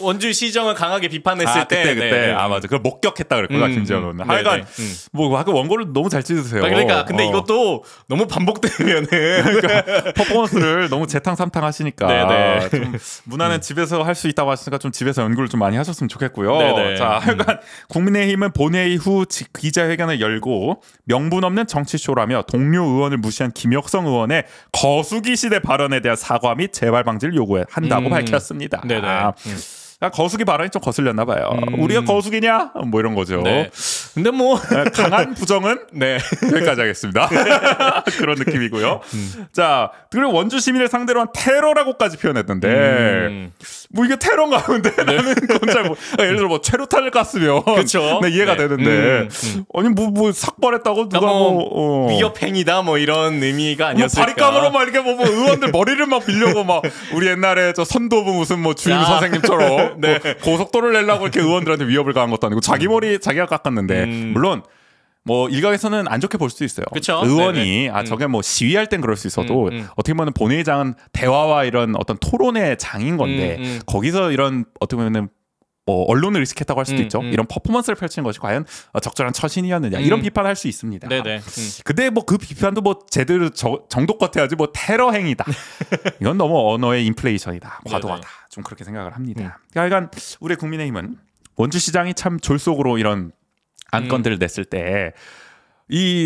원주 시정을 강하게 비판했을 때 그때 맞아. 그걸 목격했다 그랬구나 김지현 의원은. 하여간 뭐 원고를 너무 잘 찢으세요. 그러니까 근데 이것도 너무 반복되면은 그러니까 퍼포먼스를 너무 재탕삼탕 하시니까. 좀 문화는 집에서 할 수 있다고 하시니까 좀 집에서 연구를 좀 많이 하셨으면 좋겠고요. 자, 하여간 국민의힘은 본회의 후 기자회견을 열고 명분 없는 정치쇼라며 동료 의원을 무시한 김혁성 의원의 거수기 시대 발언에 대한 사과 및 재발 방지를 요구한다고 밝혔습니다. 거수기 발언이 좀 거슬렸나 봐요. 우리가 거수기냐? 뭐 이런 거죠. 근데 뭐 강한 부정은 여기까지 하겠습니다. 그런 느낌이고요. 자, 그리고 원주 시민을 상대로 한 테러라고까지 표현했는데 뭐 이게 테러인가 하는데 나는 그건 잘 예를 들어 뭐 최루탄을 깠으면 그렇죠. 이해가 되는데 아니 뭐 삭발했다고 누가 뭐 위협행위다 뭐 이런 의미가 아니었을까. 바리깡으로 막 이렇게 뭐 의원들 머리를 막 빌려고 막 우리 옛날에 저 선도부 무슨 뭐 주임 선생님처럼 뭐 고속도로를 내려고 이렇게 의원들한테 위협을 가한 것도 아니고 자기 머리 자기가 깎았는데 물론 뭐 일각에서는 안 좋게 볼 수도 있어요. 그쵸? 의원이 저게 뭐 시위할 땐 그럴 수 있어도 어떻게 보면 본회의장은 대화와 이런 어떤 토론의 장인 건데 거기서 이런 어떻게 보면은 뭐 언론을 의식했다고 할 수도 있죠. 이런 퍼포먼스를 펼치는 것이 과연 적절한 처신이었느냐 이런 비판할 수 있습니다. 근데 뭐 그 비판도 뭐 제대로 정도껏 해야지 뭐 테러 행위다. 이건 너무 언어의 인플레이션이다. 과도하다. 좀 그렇게 생각을 합니다. 그러니까 우리 국민의힘은 원주시장이 참 졸속으로 이런 안건들을 냈을 때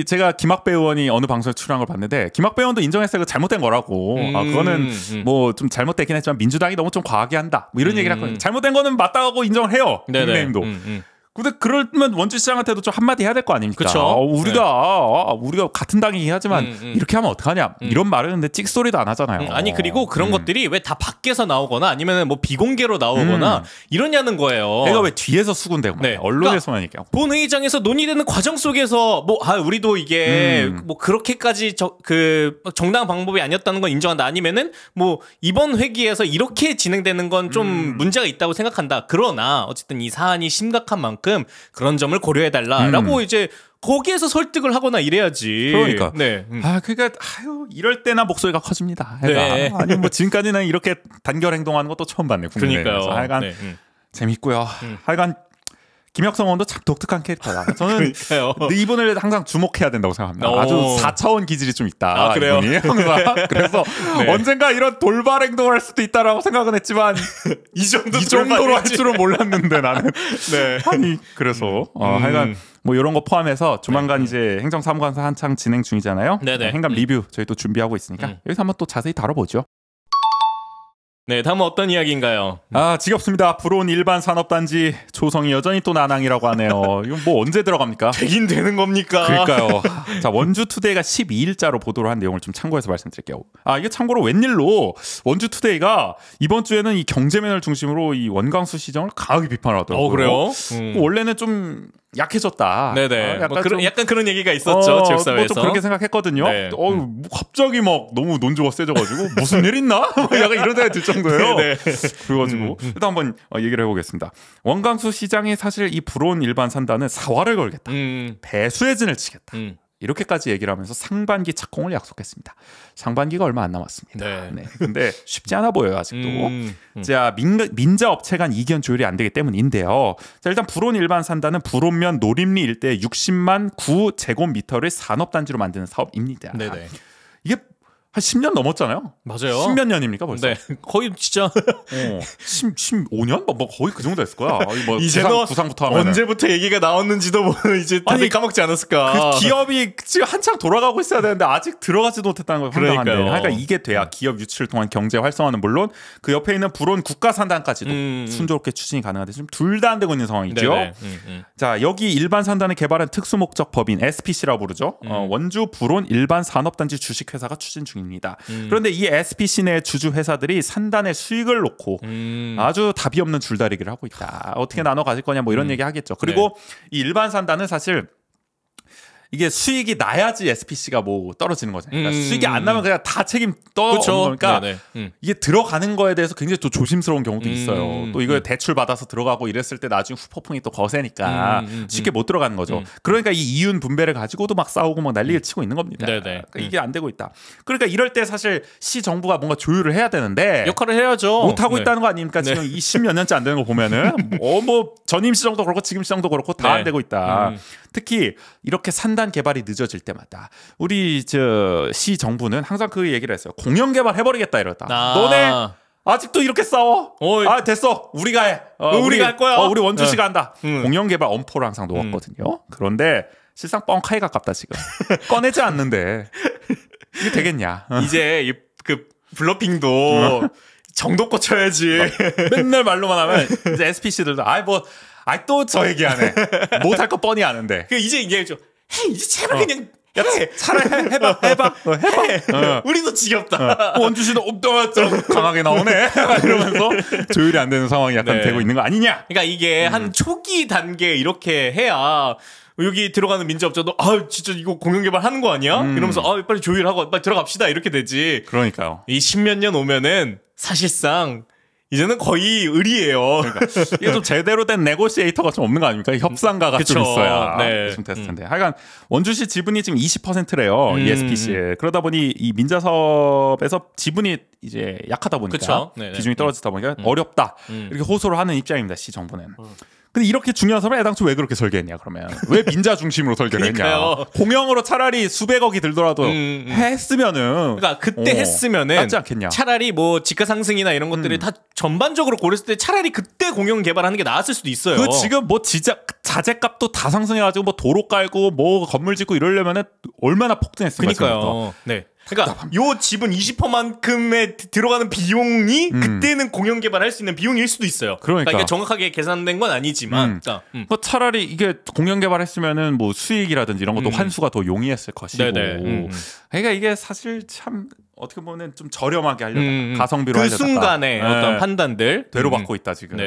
제가 김학배 의원이 어느 방송에 출연한 걸 봤는데 김학배 의원도 인정했어요. 그 잘못된 거라고. 그거는 뭐 좀 잘못됐긴 했지만 민주당이 너무 좀 과하게 한다. 뭐 이런 얘기를 했거든요. 잘못된 거는 맞다고 인정을 해요. 국민의힘도. 근데 그러면 원주시장한테도 좀 한마디 해야 될 거 아닙니까? 그쵸? 우리가 같은 당이긴 하지만 이렇게 하면 어떡하냐 이런 말을 했는데 찍소리도 안 하잖아요. 아니 그리고 그런 것들이 왜 다 밖에서 나오거나 아니면 뭐 비공개로 나오거나 이러냐는 거예요. 내가 왜 뒤에서 수군대고 언론에서만 얘기하고 본회의장에서 논의되는 과정 속에서 뭐 우리도 이게 뭐 그렇게까지 그 정당한 방법이 아니었다는 건 인정한다. 아니면은 뭐 이번 회기에서 이렇게 진행되는 건 좀 문제가 있다고 생각한다. 그러나 어쨌든 이 사안이 심각한 만큼 그런 점을 고려해달라라고 이제 거기에서 설득을 하거나 이래야지. 그러니까. 그러니까 이럴 때나 목소리가 커집니다. 아니 뭐 지금까지는 이렇게 단결 행동하는 것도 처음 봤네요. 그러니까요. 하여간 재밌고요. 하여간 김혁성 의원도 참 독특한 캐릭터다. 저는 이분을 항상 주목해야 된다고 생각합니다. 아주 4차원 기질이 좀 있다. 그래요? 이분이 항상. 그래서 언젠가 이런 돌발 행동을 할 수도 있다라고 생각은 했지만 이 정도로 할 줄은 몰랐는데 나는. 아니 그래서 하여간 뭐 이런 거 포함해서 조만간 이제 행정사무관사 한창 진행 중이잖아요. 행감 리뷰 저희 또 준비하고 있으니까 여기서 한번 또 자세히 다뤄보죠. 다음은 어떤 이야기인가요? 지겹습니다. 불온 일반 산업단지 조성이 여전히 또 난항이라고 하네요. 이건 뭐 언제 들어갑니까? 되긴 되는 겁니까? 그러니까요. 자, 원주투데이가 12일자로 보도를 한 내용을 좀 참고해서 말씀드릴게요. 이게 참고로 웬일로 원주투데이가 이번 주에는 이 경제면을 중심으로 이 원광수 시정을 강하게 비판을 하더라고요. 그래요? 원래는 좀 약해졌다. 네네. 약간, 약간 그런 얘기가 있었죠. 지역사회에서. 뭐좀 그렇게 생각했거든요. 네. 뭐 갑자기 막 너무 논조가 세져가지고 무슨 일 있나? 약간 이런 생각이 들 정도예요. 네. 그래가지고 일단 한번 얘기를 해보겠습니다. 원광수 시장이 사실 이 불온 일반 산다는 사활을 걸겠다. 배수의 진을 치겠다. 이렇게까지 얘기를 하면서 상반기 착공을 약속했습니다. 상반기가 얼마 안 남았습니다. 네. 근데 쉽지 않아 보여요 아직도. 자, 민자 업체 간 이견 조율이 안 되기 때문인데요. 자, 일단 불온 일반 산다는 불온면 노림리 일대에 60만 9제곱미터를 산업단지로 만드는 사업입니다. 네네. 이게 한 10년 넘었잖아요. 맞아요. 10몇 년입니까 벌써? 네, 거의 진짜 15년? 뭐 거의 그 정도 됐을 거야. 뭐 이제는 구상부터 하면 언제부터 얘기가 나왔는지도 뭐 이제 다들 까먹지 않았을까. 그 기업이 지금 한창 돌아가고 있어야 되는데 아직 들어가지도 못했다는 걸 황당한데. 그러니까 이게 돼야 기업 유치를 통한 경제 활성화는 물론 그 옆에 있는 불온 국가 산단까지도 순조롭게 추진이 가능한데 지금 둘 다 안 되고 있는 상황이죠. 자, 여기 일반 산단을 개발한 특수 목적 법인 SPC라고 부르죠. 원주 불온 일반 산업단지 주식회사가 추진 중입니다. 그런데 이 SPC 내 주주 회사들이 산단의 수익을 놓고 아주 답이 없는 줄다리기를 하고 있다. 어떻게 나눠 가질 거냐 뭐 이런 얘기 하겠죠. 그리고 이 일반 산단은 사실 이게 수익이 나야지 SPC가 뭐 떨어지는 거잖아요. 그러니까 수익이 안 나면 그냥 다 책임 떠오는 거니까 이게 들어가는 거에 대해서 굉장히 또 조심스러운 경우도 있어요. 또 이걸 대출 받아서 들어가고 이랬을 때 나중에 후폭풍이 또 거세니까 쉽게 못 들어가는 거죠. 그러니까 이 이윤 분배를 가지고도 막 싸우고 막 난리를 치고 있는 겁니다. 그러니까 이게 안 되고 있다. 그러니까 이럴 때 사실 시 정부가 뭔가 조율을 해야 되는데 역할을 해야죠. 못 하고 있다는 거 아닙니까? 지금 이 10몇 년째 안 되는 거 보면은 뭐 전임 시정도 그렇고 지금 시정도 그렇고 다 안 되고 있다. 특히 이렇게 산단 개발이 늦어질 때마다 우리 시 정부는 항상 그 얘기를 했어요. 공영 개발 해버리겠다 이랬다. 너네 아직도 이렇게 싸워? 됐어. 우리가 해. 우리가 할 거야. 우리 원주시가 한다. 공영 개발 엄포를 항상 놓았거든요. 그런데 실상 뻥카에 가깝다 지금. 꺼내지 않는데 이게 되겠냐? 이제 그 블러핑도 정도껏 쳐야지. 맨날 말로만 하면 이제 SPC들도 또 저 얘기하네. 못할 거 뻔히 아는데. 이제 얘기해줘. 이제 제발 그냥 해. 차라리 해봐. 우리도 지겹다. 원주시도 좀 강하게 나오네. 이러면서 조율이 안 되는 상황이 약간 되고 있는 거 아니냐. 그러니까 이게 한 초기 단계 이렇게 해야 여기 들어가는 민자업자도 진짜 이거 공영개발 하는 거 아니야? 이러면서 빨리 조율하고 빨리 들어갑시다 이렇게 되지. 그러니까요. 이 10몇 년 오면은 사실상 이제는 거의 의리예요. 그러니까 이게 좀 제대로 된 네고시에이터가 좀 없는 거 아닙니까? 협상가가 좀 있어야 좀 됐을 텐데. 하여간 원주시 지분이 지금 20%래요. ESPC에. 그러다 보니 이 민자사업에서 지분이 이제 약하다 보니까 비중이 떨어지다 보니까 어렵다. 이렇게 호소를 하는 입장입니다. 시 정부는. 근데 이렇게 중요한 사업을 애당초 왜 그렇게 설계했냐 그러면 왜 민자 중심으로 설계를 했냐. 공영으로 차라리 수백억이 들더라도 했으면은 그러니까 그때 했으면은 낫지 않겠냐. 차라리 뭐 지가 상승이나 이런 것들이 다 전반적으로 고렸을 때 차라리 그때 공영 개발하는 게 나았을 수도 있어요. 그 지금 뭐 자재값도 다 상승해가지고 뭐 도로 깔고 뭐 건물 짓고 이러려면은 얼마나 폭등했습니까? 그러니까요. 네. 그러니까 요 지분 20%만큼에 들어가는 비용이 그때는 공영 개발할 수 있는 비용일 수도 있어요. 그러니까 이게 정확하게 계산된 건 아니지만 뭐 차라리 이게 공영 개발했으면은 뭐 수익이라든지 이런 것도 환수가 더 용이했을 것이고. 그러니까 이게 사실 참 어떻게 보면 좀 저렴하게 하려다 가성비로 하려다가 그 순간에 어떤 판단들 되로 받고 있다 지금.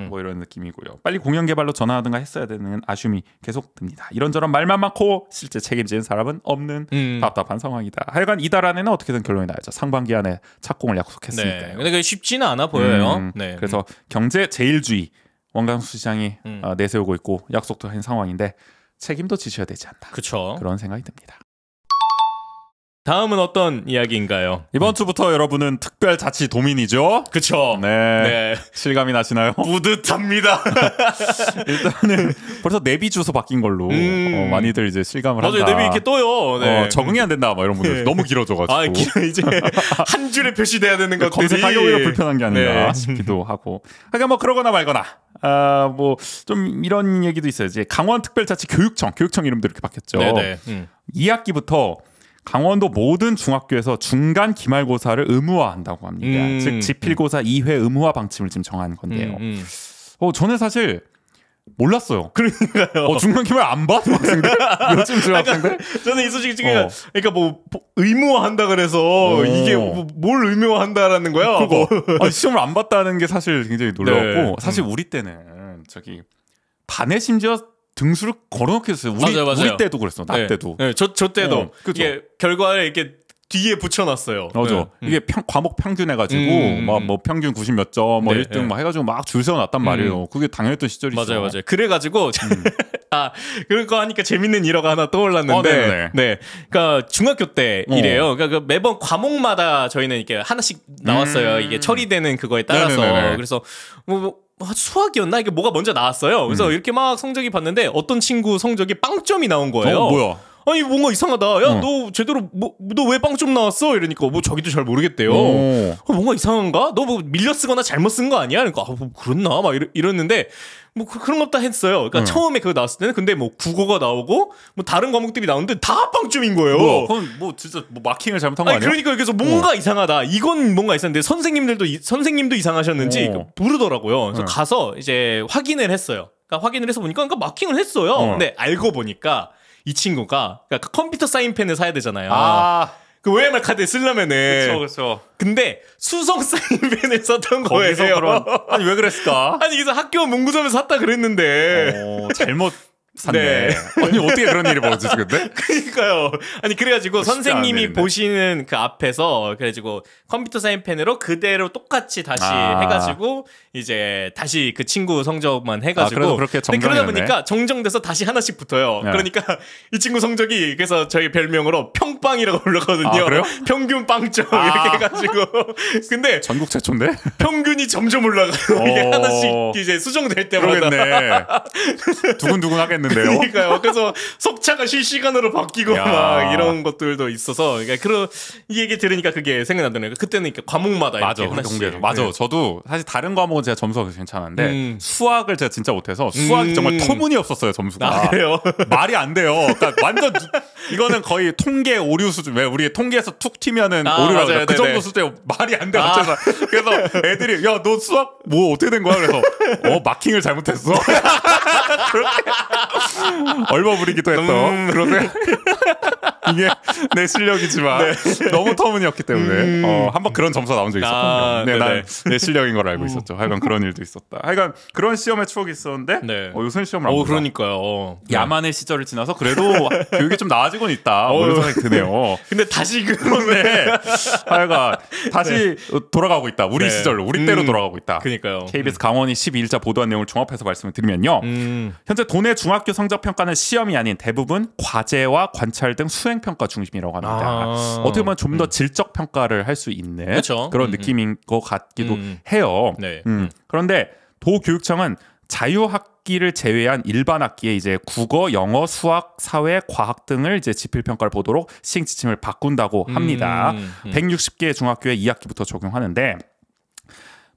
뭐 이런 느낌이고요. 빨리 공영 개발로 전환하든가 했어야 되는 아쉬움이 계속 듭니다. 이런저런 말만 많고 실제 책임지는 사람은 없는 답답한 상황이다. 하여간 이달 안에는 어떻게든 결론이 나야죠. 상반기 안에 착공을 약속했으니까요. 근데 그게 쉽지는 않아 보여요. 그래서 경제 제일주의 원광수 시장이 내세우고 있고 약속도 한 상황인데 책임도 지셔야 되지 않나. 그런 생각이 듭니다. 다음은 어떤 이야기인가요? 이번 주부터 여러분은 특별자치 도민이죠? 그쵸. 네. 실감이 나시나요? 뿌듯합니다. 일단은 벌써 내비 주소 바뀐 걸로 많이들 이제 실감을 한다. 맞아요. 내비 이렇게 떠요. 적응이 안 된다. 뭐 이런 분들 너무 길어져가지고. 이제 한 줄에 표시돼야 되는 것들이 검색하기 오히려 불편한 게 아닌가 싶기도 하고. 그러니까 뭐 그러거나 말거나. 뭐 좀 이런 얘기도 있어요. 이제 강원특별자치 교육청 이름도 이렇게 바뀌었죠. 2학기부터 강원도 모든 중학교에서 중간 기말고사를 의무화한다고 합니다. 즉 지필고사 2회 의무화 방침을 지금 정한 건데요. 저는 사실 몰랐어요. 그러니까요. 중간 기말 안 봐? 중학생들? 요즘 중학생들? 저는 이 소식 지금 그러니까 뭐 의무화한다 그래서 이게 뭘 의무화한다라는 거야? 시험을 안 봤다는 게 사실 굉장히 놀라웠고 사실 우리 때는 반에 심지어 등수를 걸어놓게 했어요. 우리 때도 그랬어. 나 때도. 네, 저 때도 이게 결과를 이렇게 뒤에 붙여놨어요. 맞아. 이게 과목 평균 해가지고 막 뭐 평균 90 몇 점, 뭐 1등 막 해가지고 막 줄 세워놨단 말이에요. 그게 당연했던 시절이죠. 맞아요. 그래가지고 그거 하니까 재밌는 일화가 하나 떠올랐는데, 네, 그러니까 중학교 때 이래요. 그러니까 그 매번 과목마다 저희는 이렇게 하나씩 나왔어요. 이게 처리되는 그거에 따라서. 그래서 뭐 수학이었나 이게 뭐가 먼저 나왔어요. 그래서 이렇게 막 성적이 봤는데 어떤 친구 성적이 빵점이 나온 거예요. 뭐야? 아니 뭔가 이상하다. 야 너 제대로 너 왜 빵점 나왔어? 이러니까 뭐 자기도 잘 모르겠대요. 뭔가 이상한가? 너 뭐 밀려 쓰거나 잘못 쓴 거 아니야? 그러니까 뭐 그랬나? 막 이랬는데 뭐 그런 거 없다 했어요. 그러니까 처음에 그거 나왔을 때는 근데 뭐 국어가 나오고 뭐 다른 과목들이 나오는데 다 빵점인 거예요. 그건 뭐 진짜 뭐 마킹을 잘못한 거 아니야? 그러니까 그래서 뭔가 이상하다. 이건 뭔가 있었는데 선생님도 이상하셨는지 부르더라고요. 그래서 가서 이제 확인을 했어요. 그러니까 확인을 해서 보니까 그러니까 마킹을 했어요. 근데 알고 보니까 이 친구가 그러니까 컴퓨터 사인펜을 사야 되잖아요. 그 OMR 카드 쓰려면은. 그렇죠. 근데 수성 사인펜을 썼던 거예요. 아니 왜 그랬을까? 아니 그래서 학교 문구점에서 샀다 그랬는데. 잘못 샀네. 아니 어떻게 그런 일이 벌어지지 근데? 그러니까요. 아니 그래가지고 선생님이 보시는 그 앞에서 그래가지고 컴퓨터 사인펜으로 그대로 똑같이 다시 해가지고 이제 다시 그 친구 성적만 해가지고. 그래도 그렇게 정정이 그러다 보니까 정정돼서 다시 하나씩 붙어요. 그러니까 이 친구 성적이 그래서 저희 별명으로 평빵이라고 불렀거든요. 그래요? 평균 빵점 이렇게 해가지고. 근데 전국 최초인데? 평균이 점점 올라가요. 이게 하나씩 이제 수정될 때마다. 그러겠네. 두근두근 하겠네. 그러니까요. 그래서 석차가 실시간으로 바뀌고 막 이런 것들도 있어서 그러니까 이 얘기 들으니까 그게 생각나더라고요. 그때는 이렇게 과목마다 맞아, 이렇게 하나씩. 맞아. 저도 사실 다른 과목은 제가 점수가 괜찮은데 수학을 제가 진짜 못해서 수학이 정말 터무니없었어요 점수가. 그래요? 말이 안 돼요. 그러니까 완전 이거는 거의 통계 오류 수준. 왜 우리 통계에서 툭 튀면은 오류라고 하죠. 그 정도 수준에 말이 안 돼. 그래서 애들이 야 너 수학 뭐 어떻게 된 거야? 그래서 마킹을 잘못했어. 얼버무리기도 했던 그런데 이게 내 실력이지만 너무 터무니없기 때문에 한번 그런 점수가 나온 적이 있었거든요. 난 내 실력인 걸 알고 있었죠. 하여간 그런 일도 있었다. 하여간 그런 시험의 추억이 있었는데 요새 시험을 안 보다. 그러니까요. 야만의 시절을 지나서 그래도 교육이 좀 나아지고는 있다. 이런 생각이 드네요. 근데 다시 그런데 하여간 다시 돌아가고 있다. 우리 시절로 우리 때로 돌아가고 있다. 그러니까요. KBS 강원이 12일자 보도한 내용을 종합해서 말씀을 드리면요. 현재 도내 중학교 성적 평가는 시험이 아닌 대부분 과제와 관찰 등 수행 평가 중심이라고 합니다. 어떻게 보면 좀 더 질적 평가를 할 수 있는 그런 느낌인 것 같기도 해요. 그런데 도교육청은 자유학기를 제외한 일반 학기에 이제 국어, 영어, 수학, 사회, 과학 등을 이제 지필 평가를 보도록 시행 지침을 바꾼다고 합니다. 160개 중학교에 2학기부터 적용하는데.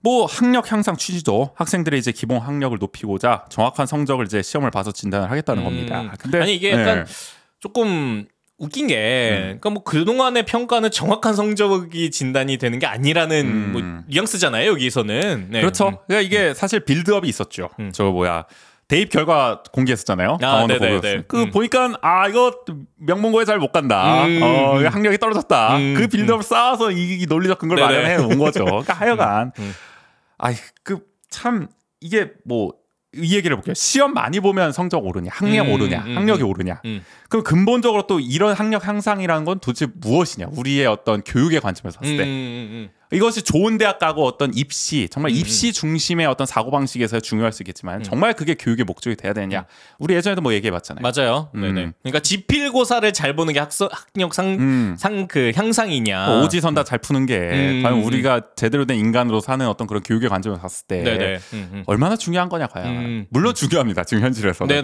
뭐 학력 향상 취지도 학생들의 이제 기본 학력을 높이고자 정확한 성적을 이제 시험을 봐서 진단을 하겠다는 겁니다. 근데 아니 이게 약간 조금 웃긴 게 그러니까 뭐 그동안의 평가는 정확한 성적이 진단이 되는 게 아니라는 뭐 뉘앙스잖아요, 여기서는. 그렇죠. 그러니까 이게 사실 빌드업이 있었죠. 대입 결과 공개했었잖아요. 강원도 그 보니까 이거 명문고에 잘 못 간다. 학력이 떨어졌다. 그 빌드업 쌓아서 이 논리적 근거를 마련해 온 거죠. 그러니까 하여간 참 이게 뭐 이 얘기를 해볼게요. 시험 많이 보면 성적 오르냐, 학력 오르냐, 학력이 오르냐. 그럼 근본적으로 또 이런 학력 향상이라는 건 도대체 무엇이냐? 우리의 어떤 교육의 관점에서 봤을 때. 이것이 좋은 대학 가고 어떤 입시, 정말 입시 중심의 어떤 사고방식에서 중요할 수 있겠지만 정말 그게 교육의 목적이 돼야 되느냐. 우리 예전에도 뭐 얘기해봤잖아요. 맞아요. 네네. 그러니까 지필고사를 잘 보는 게 학력 그 향상이냐. 오지선다 잘 푸는 게 과연 우리가 제대로 된 인간으로 사는 어떤 그런 교육의 관점에서 봤을 때 얼마나 중요한 거냐 과연. 물론 중요합니다. 지금 현실에서는.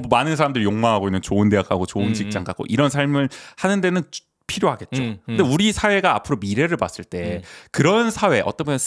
많은 사람들이 욕망하고 있는 좋은 대학 가고 좋은 직장 가고 이런 삶을 하는 데는 필요하겠죠. 근데 우리 사회가 앞으로 미래를 봤을 때 그런 사회, 어떤 보면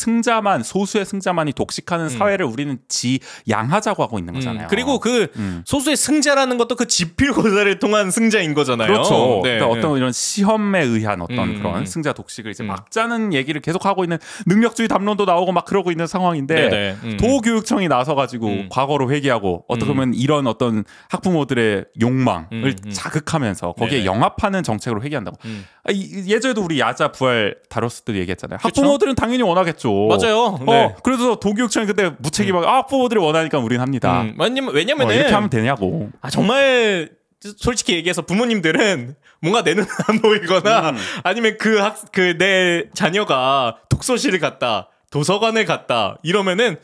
소수의 승자만이 독식하는 사회를 우리는 지양하자고 하고 있는 거잖아요. 그리고 그 소수의 승자라는 것도 그 지필고사를 통한 승자인 거잖아요. 그렇죠. 그러니까 어떤 이런 시험에 의한 어떤 그런 승자 독식을 이제 막자는 얘기를 계속 하고 있는 능력주의 담론도 나오고 막 그러고 있는 상황인데 도교육청이 나서가지고 과거로 회귀하고 어떻게 보면 이런 어떤 학부모들의 욕망을 자극하면서 거기에 영합하는 정책으로 회귀한다고. 예전에도 우리 야자 부활 다뤘을 때 얘기했잖아요. 그쵸? 학부모들은 당연히 원하겠죠. 맞아요. 네. 그래서 도교육청이 그때 무책임하게 학부모들이 원하니까 우리는 합니다. 왜냐면은 이렇게 하면 되냐고. 정말 솔직히 얘기해서 부모님들은 뭔가 내 눈에 안 보이거나 아니면 내 자녀가 독서실을 갔다, 도서관을 갔다 이러면은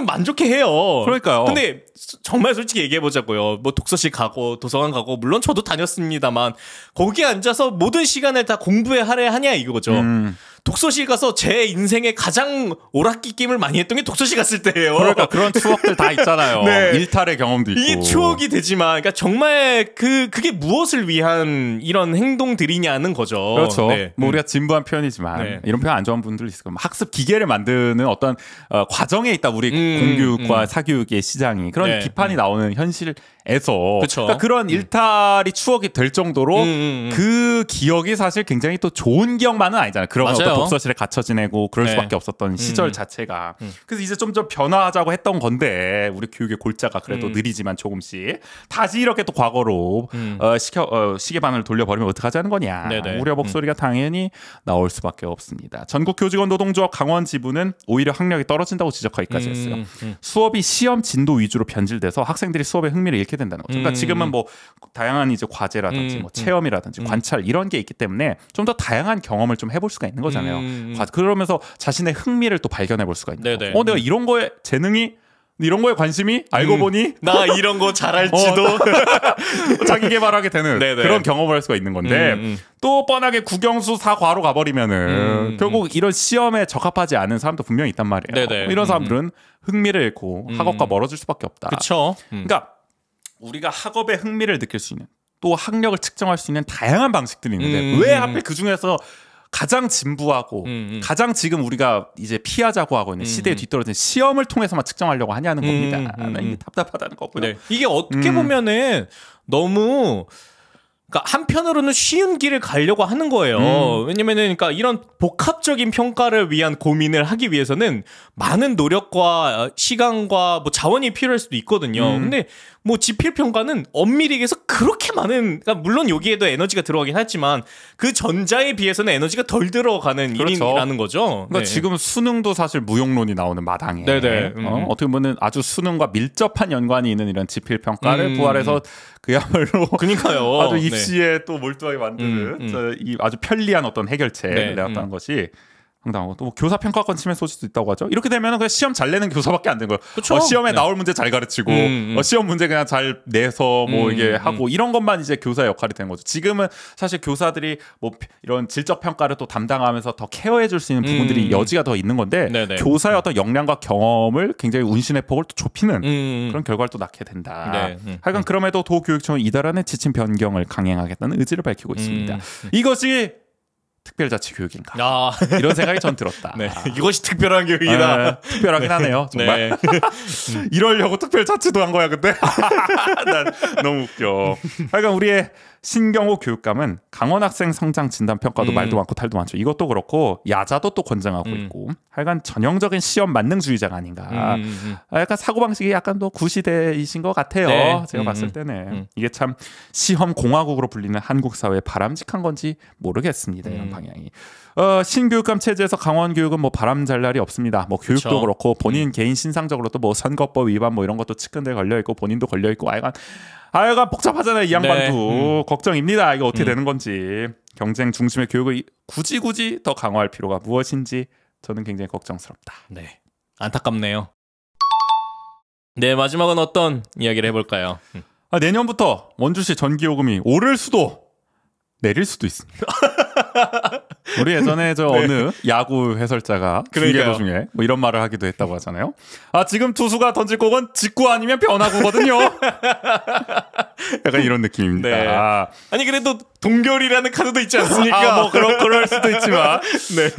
만족해 해요. 그러니까요. 근데 정말 솔직히 얘기해 보자고요. 뭐 독서실 가고 도서관 가고 물론 저도 다녔습니다만 거기에 앉아서 모든 시간을 다 공부에 하냐 이거죠. 독서실 가서 제 인생에 가장 오락기낌을 많이 했던 게 독서실 갔을 때예요. 그러니까 그런 추억들 다 있잖아요. 네. 일탈의 경험도 있고. 이게 추억이 되지만, 그러니까 정말 그게 무엇을 위한 이런 행동들이냐는 거죠. 그렇죠. 네. 뭐 우리가 진부한 표현이지만 네. 이런 표현 안 좋아하는 분들 있을 거예요. 학습 기계를 만드는 어떤 과정에 있다. 우리 공교육과 사교육의 시장이 그런 네. 비판이 나오는 현실에서 그쵸. 그러니까 그런 일탈이 추억이 될 정도로 그 기억이 사실 굉장히 또 좋은 기억만은 아니잖아요. 그런 어떤 독서실에 갇혀 지내고 그럴 네. 수밖에 없었던 시절 자체가. 그래서 이제 좀 변화하자고 했던 건데 우리 교육의 골자가 그래도 느리지만 조금씩 다시 이렇게 또 과거로 시계반을 돌려버리면 어떡하자는 거냐. 네네. 우려 목소리가 당연히 나올 수밖에 없습니다. 전국 교직원 노동조합 강원 지부는 오히려 학력이 떨어진다고 지적하기까지 했어요. 수업이 시험 진도 위주로 변질돼서 학생들이 수업에 흥미를 잃게 된다는 거죠. 그러니까 지금은 뭐 다양한 이제 과제라든지 뭐 체험이라든지 관찰 이런 게 있기 때문에 좀 더 다양한 경험을 좀 해볼 수가 있는 거잖아요. 그러면서 자신의 흥미를 또 발견해 볼 수가 있는 거죠. 내가 이런 거에 재능이 이런 거에 관심이 알고 보니 나 이런 거 잘할지도 자기 개발하게 되는 네네. 그런 경험을 할 수가 있는 건데 또 뻔하게 국영수 사과로 가버리면은 결국 이런 시험에 적합하지 않은 사람도 분명히 있단 말이에요. 네네. 이런 사람들은 흥미를 잃고 학업과 멀어질 수밖에 없다. 그렇죠. 그러니까 우리가 학업에 흥미를 느낄 수 있는 또 학력을 측정할 수 있는 다양한 방식들이 있는데 왜 하필 그 중에서 가장 진부하고 가장 지금 우리가 이제 피하자고 하고 있는 시대에 뒤떨어진 시험을 통해서만 측정하려고 하냐는 겁니다. 이게 답답하다는 거고요. 네. 이게 어떻게 보면은 너무 그러니까 한편으로는 쉬운 길을 가려고 하는 거예요. 왜냐면은 그러니까 이런 복합적인 평가를 위한 고민을 하기 위해서는 많은 노력과 시간과 뭐 자원이 필요할 수도 있거든요. 근데 뭐 지필 평가는 엄밀히 얘기해서 그렇게 많은 그러니까 물론 여기에도 에너지가 들어가긴 하지만 그 전자에 비해서는 에너지가 덜 들어가는 그렇죠. 일이라는 거죠. 그러니까 네. 지금 수능도 사실 무용론이 나오는 마당에 네네. 어떻게 보면 아주 수능과 밀접한 연관이 있는 이런 지필 평가를 부활해서 그야말로 그러니까요. 아주 입시에 또 몰두하게 만드는 이 아주 편리한 어떤 해결책을 내놨다는 것이 상당하고 또 교사 평가권 침해 소지도 있다고 하죠. 이렇게 되면 그냥 시험 잘 내는 교사밖에 안 되는 거예요. 그쵸? 시험에 네. 나올 문제 잘 가르치고 시험 문제 그냥 잘 내서 뭐 이게 하고 이런 것만 이제 교사의 역할이 되는 거죠. 지금은 사실 교사들이 뭐 이런 질적 평가를 또 담당하면서 더 케어해 줄 수 있는 부분들이 여지가 더 있는 건데 네네. 교사의 어떤 역량과 경험을 굉장히 운신의 폭을 또 좁히는 그런 결과를 또 낳게 된다. 네. 하여간 그럼에도 도교육청은 이달안의 지침 변경을 강행하겠다는 의지를 밝히고 있습니다. 이것이 특별자치 교육인가? 이런 생각이 전 들었다. 네. 이것이 특별한 교육이다. 특별하긴 하네요. 정말. 네. 이러려고 특별자치도 한 거야, 근데. 난 너무 웃겨. 하여간 우리의 신경호 교육감은 강원 학생 성장 진단 평가도 말도 많고 탈도 많죠. 이것도 그렇고 야자도 또 권장하고 있고. 하여간 전형적인 시험 만능주의자가 아닌가. 약간 사고방식이 약간 또 구시대이신 것 같아요. 네. 제가 봤을 때는. 이게 참 시험 공화국으로 불리는 한국 사회에 바람직한 건지 모르겠습니다. 이런 방향이. 신교육감 체제에서 강원 교육은 뭐 바람 잘 날이 없습니다. 뭐 교육도 그쵸. 그렇고 본인 개인 신상적으로 또 뭐 선거법 위반 뭐 이런 것도 측근들 걸려 있고 본인도 걸려 있고 하여간 복잡하잖아요. 이 양반도 걱정입니다. 이거 어떻게 되는 건지. 경쟁 중심의 교육을 굳이 더 강화할 필요가 무엇인지 저는 굉장히 걱정스럽다. 네. 안타깝네요. 네, 마지막은 어떤 이야기를 해볼까요? 내년부터 원주시 전기요금이 오를 수도 내릴 수도 있습니다. 우리 예전에 어느 야구 해설자가 중계도 중에 뭐 이런 말을 하기도 했다고 하잖아요. 지금 투수가 던질 곡은 직구 아니면 변화구거든요. 약간 이런 느낌입니다. 네. 아니 그래도 동결이라는 카드도 있지 않습니까? 뭐 그럴 수도 있지만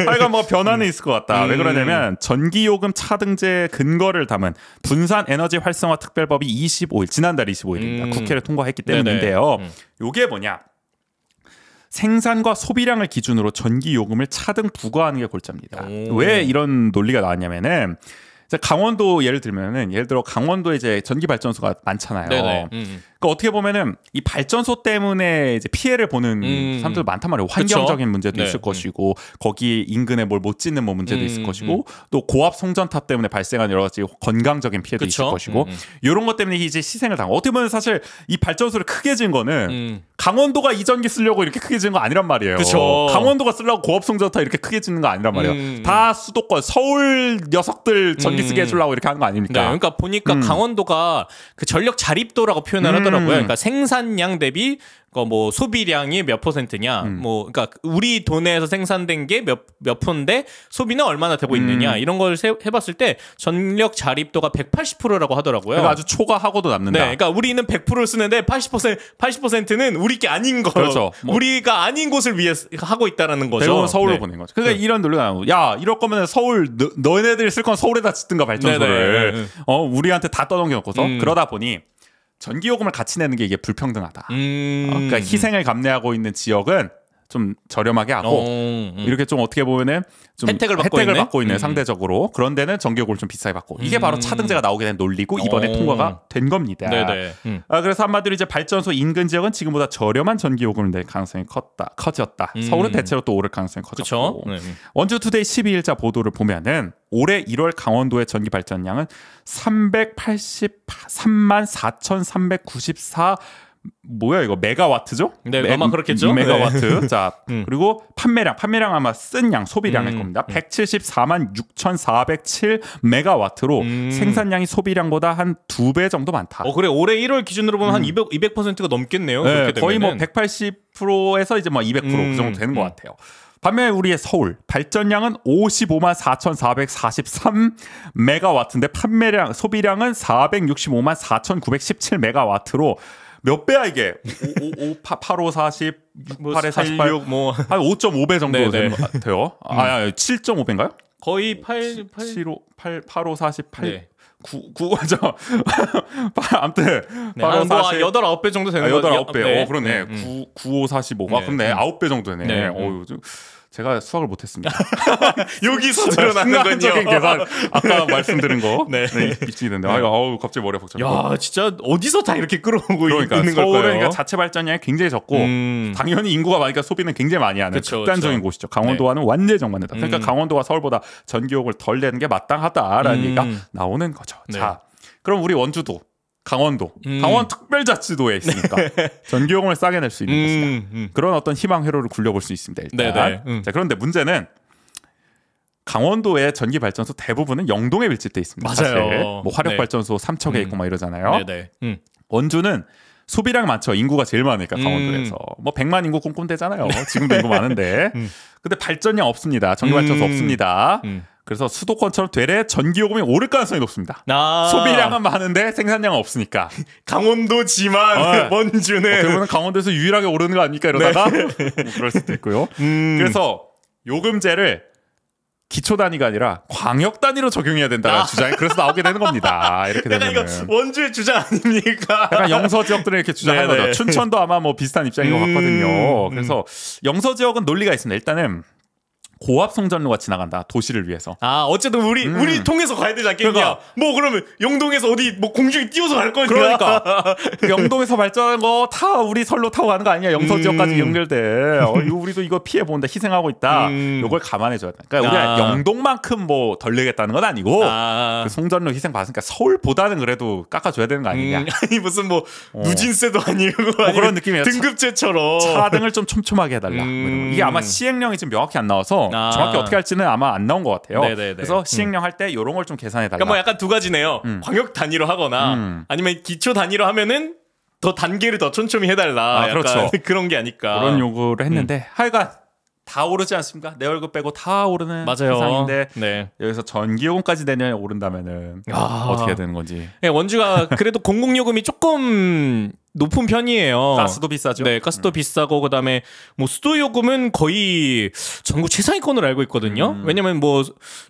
하여간 뭐 변화는 있을 것 같다. 왜 그러냐면 전기요금 차등제 근거를 담은 분산 에너지 활성화 특별법이 지난달 25일입니다. 국회를 통과했기 때문인데요. 요게 뭐냐? 생산과 소비량을 기준으로 전기요금을 차등 부과하는 게 골자입니다. 왜 이런 논리가 나왔냐면은 강원도 예를 들어 강원도에 이제 전기 발전소가 많잖아요. 그러니까 어떻게 보면은 이 발전소 때문에 이제 피해를 보는 사람들 많단 말이에요. 환경적인 문제도 네. 있을 것이고 거기 인근에 뭘 못 짓는 뭐 문제도 있을 것이고 또 고압 송전탑 때문에 발생한 여러 가지 건강적인 피해도 있을 것이고 이런 것 때문에 이제 희생을 당하고 어떻게 보면 사실 이 발전소를 크게 지은 거는 강원도가 이 전기 쓰려고 이렇게 크게 지은 거 아니란 말이에요. 그쵸. 강원도가 쓰려고 고압 송전탑 이렇게 크게 짓는 거 아니란 말이에요. 다 수도권 서울 녀석들 전기 쓰게 해주려고 이렇게 하는 거 아닙니까? 네, 그러니까 보니까 강원도가 그 전력 자립도라고 표현을 하더라고요. 그러니까 생산량 대비 뭐 소비량이 몇 %냐, 뭐 그러니까 우리 돈에서 생산된 게 몇 %인데 소비는 얼마나 되고 있느냐 이런 걸 해봤을 때 전력 자립도가 180%라고 하더라고요. 그러니까 아주 초과하고도 남는다. 네, 그러니까 우리는 100%를 쓰는데 80%는 우리 게 아닌 거, 그렇죠. 뭐. 우리가 아닌 곳을 위해 하고 있다라는 거죠. 대부분 서울로 네. 보낸 거죠. 그러니까 이런 논리가 나오고, 야 이럴 거면 서울 너네들이 쓸 건 서울에다 짓든가 발전소를 네네. 우리한테 다 떠넘겨놓고서 그러다 보니. 전기요금을 같이 내는 게 이게 불평등하다. 그러니까 희생을 감내하고 있는 지역은 좀 저렴하게 하고 이렇게 좀 어떻게 보면은 좀 혜택을 받고 있는 상대적으로 그런 데는 전기요금을 좀 비싸게 받고 이게 바로 차등제가 나오게 된 논리고 이번에 통과가 된 겁니다. 네네. 그래서 한마디로 이제 발전소 인근 지역은 지금보다 저렴한 전기요금을 낼 가능성이 커졌다. 서울은 대체로 또 오를 가능성이 커졌고 원주투데이 12일자 보도를 보면은 올해 1월 강원도의 전기 발전량은 383만 4,394 뭐야 이거 메가와트죠? 네, 아마 그렇겠죠. 메가와트. 자 그리고 판매량 아마 쓴 양 소비량일 겁니다. 174만 6,407 메가와트로 생산량이 소비량보다 한 2배 정도 많다. 그래 올해 1월 기준으로 보면 한 200%가 넘겠네요. 네, 그렇게 거의 뭐 되면은. 180%에서 이제 뭐 200% 그 정도 되는 것 같아요. 반면에 우리의 서울 발전량은 55만 4,443 메가와트인데 판매량 소비량은 465만 4,917 메가와트로 몇 배야 이게? 85, 40, 68에 48, 뭐 한 5.5배 정도 네네. 되는 것 같아요. 7.5배인가요? 거의 8 85, 48, 네. 9, 아무튼 네, 한 8, 9배 정도 되는 거죠. 8, 9배. 네. 그러네. 95, 45. 네. 그럼 9배 정도 되네. 네. 제가 수학을 못했습니다. 여기서 드러나는 순간적인 건요. 계산 아까 말씀드린 거 네. 입증이 됐네. 갑자기 머리가 복잡해. 야, 진짜 어디서 다 이렇게 끌어오고 그러니까 있는 서울은 걸까요? 그러니까 자체 발전량이 굉장히 적고 당연히 인구가 많으니까 소비는 굉장히 많이 하는 그쵸, 극단적인 그쵸. 곳이죠. 강원도와는 완전히 정반대다. 그러니까 강원도가 서울보다 전기요금을 덜 내는 게 마땅하다라는 얘기가 나오는 거죠. 네. 자, 그럼 우리 원주도 강원도, 강원특별자치도에 있으니까 전기요금을 싸게 낼 수 있는 것이다. 그런 어떤 희망 회로를 굴려볼 수 있습니다. 일단. 네네. 자, 그런데 문제는 강원도의 전기 발전소 대부분은 영동에 밀집돼 있습니다. 맞아요. 사실. 뭐 화력 네. 발전소 삼척에 있고 막 이러잖아요. 네네. 원주는 소비량 많죠. 인구가 제일 많으니까 강원도에서 뭐 100만 인구 꼼꼼되잖아요. 지금도 인구 많은데. 근데 발전량 없습니다. 전기 발전소 없습니다. 그래서 수도권처럼 되레 전기요금이 오를 가능성이 높습니다. 소비량은 많은데 생산량은 없으니까. 강원도지만 원주는 그러면 강원도에서 유일하게 오르는 거 아닙니까 이러다가 뭐 그럴 수도 있고요. 그래서 요금제를 기초 단위가 아니라 광역 단위로 적용해야 된다는 주장이 그래서 나오게 되는 겁니다. 이렇게 되면 이거 원주의 주장 아닙니까? 약간 영서 지역들은 이렇게 주장하는 네네. 거죠. 춘천도 아마 뭐 비슷한 입장인 것 같거든요. 그래서 영서 지역은 논리가 있습니다. 일단은 고압 송전로가 지나간다. 도시를 위해서. 어쨌든 우리 통해서 가야 되지 않겠냐? 그러니까. 뭐 그러면 영동에서 어디 뭐 공중에 띄워서 갈 거니까. 그러니까 영동에서 발전한 거 다 우리 선로 타고 가는 거 아니냐? 영서 지역까지 연결돼. 우리도 이거 피해 본다. 희생하고 있다. 이걸 감안해 줘야 돼. 그러니까 우리가 영동만큼 뭐 덜 내겠다는 건 아니고 그 송전로 희생 받으니까 서울보다는 그래도 깎아줘야 되는 거 아니냐? 아니 무슨 뭐 누진세도 아니고 뭐 그런 느낌이에요. 등급제처럼 차등을 좀 촘촘하게 해달라. 이게 아마 시행령이 지금 명확히 안 나와서 정확히 어떻게 할지는 아마 안 나온 것 같아요. 네네네. 그래서 시행령 할 때 이런 걸 좀 계산해달라. 그러니까 뭐 약간 두 가지네요. 광역 단위로 하거나 아니면 기초 단위로 하면은 더 단계를 더 촘촘히 해달라. 약간 그렇죠. 그런 게 아닐까. 그런 요구를 했는데 하여간 다 오르지 않습니까? 내 월급 빼고 다 오르는 맞아요. 세상인데 네. 여기서 전기요금까지 내년에 오른다면은 어떻게 되는 건지. 네, 원주가 그래도 공공요금이 조금 높은 편이에요. 가스도 비싸죠. 네, 가스도 비싸고 그다음에 뭐 수도요금은 거의 전국 최상위권으로 알고 있거든요. 왜냐면 뭐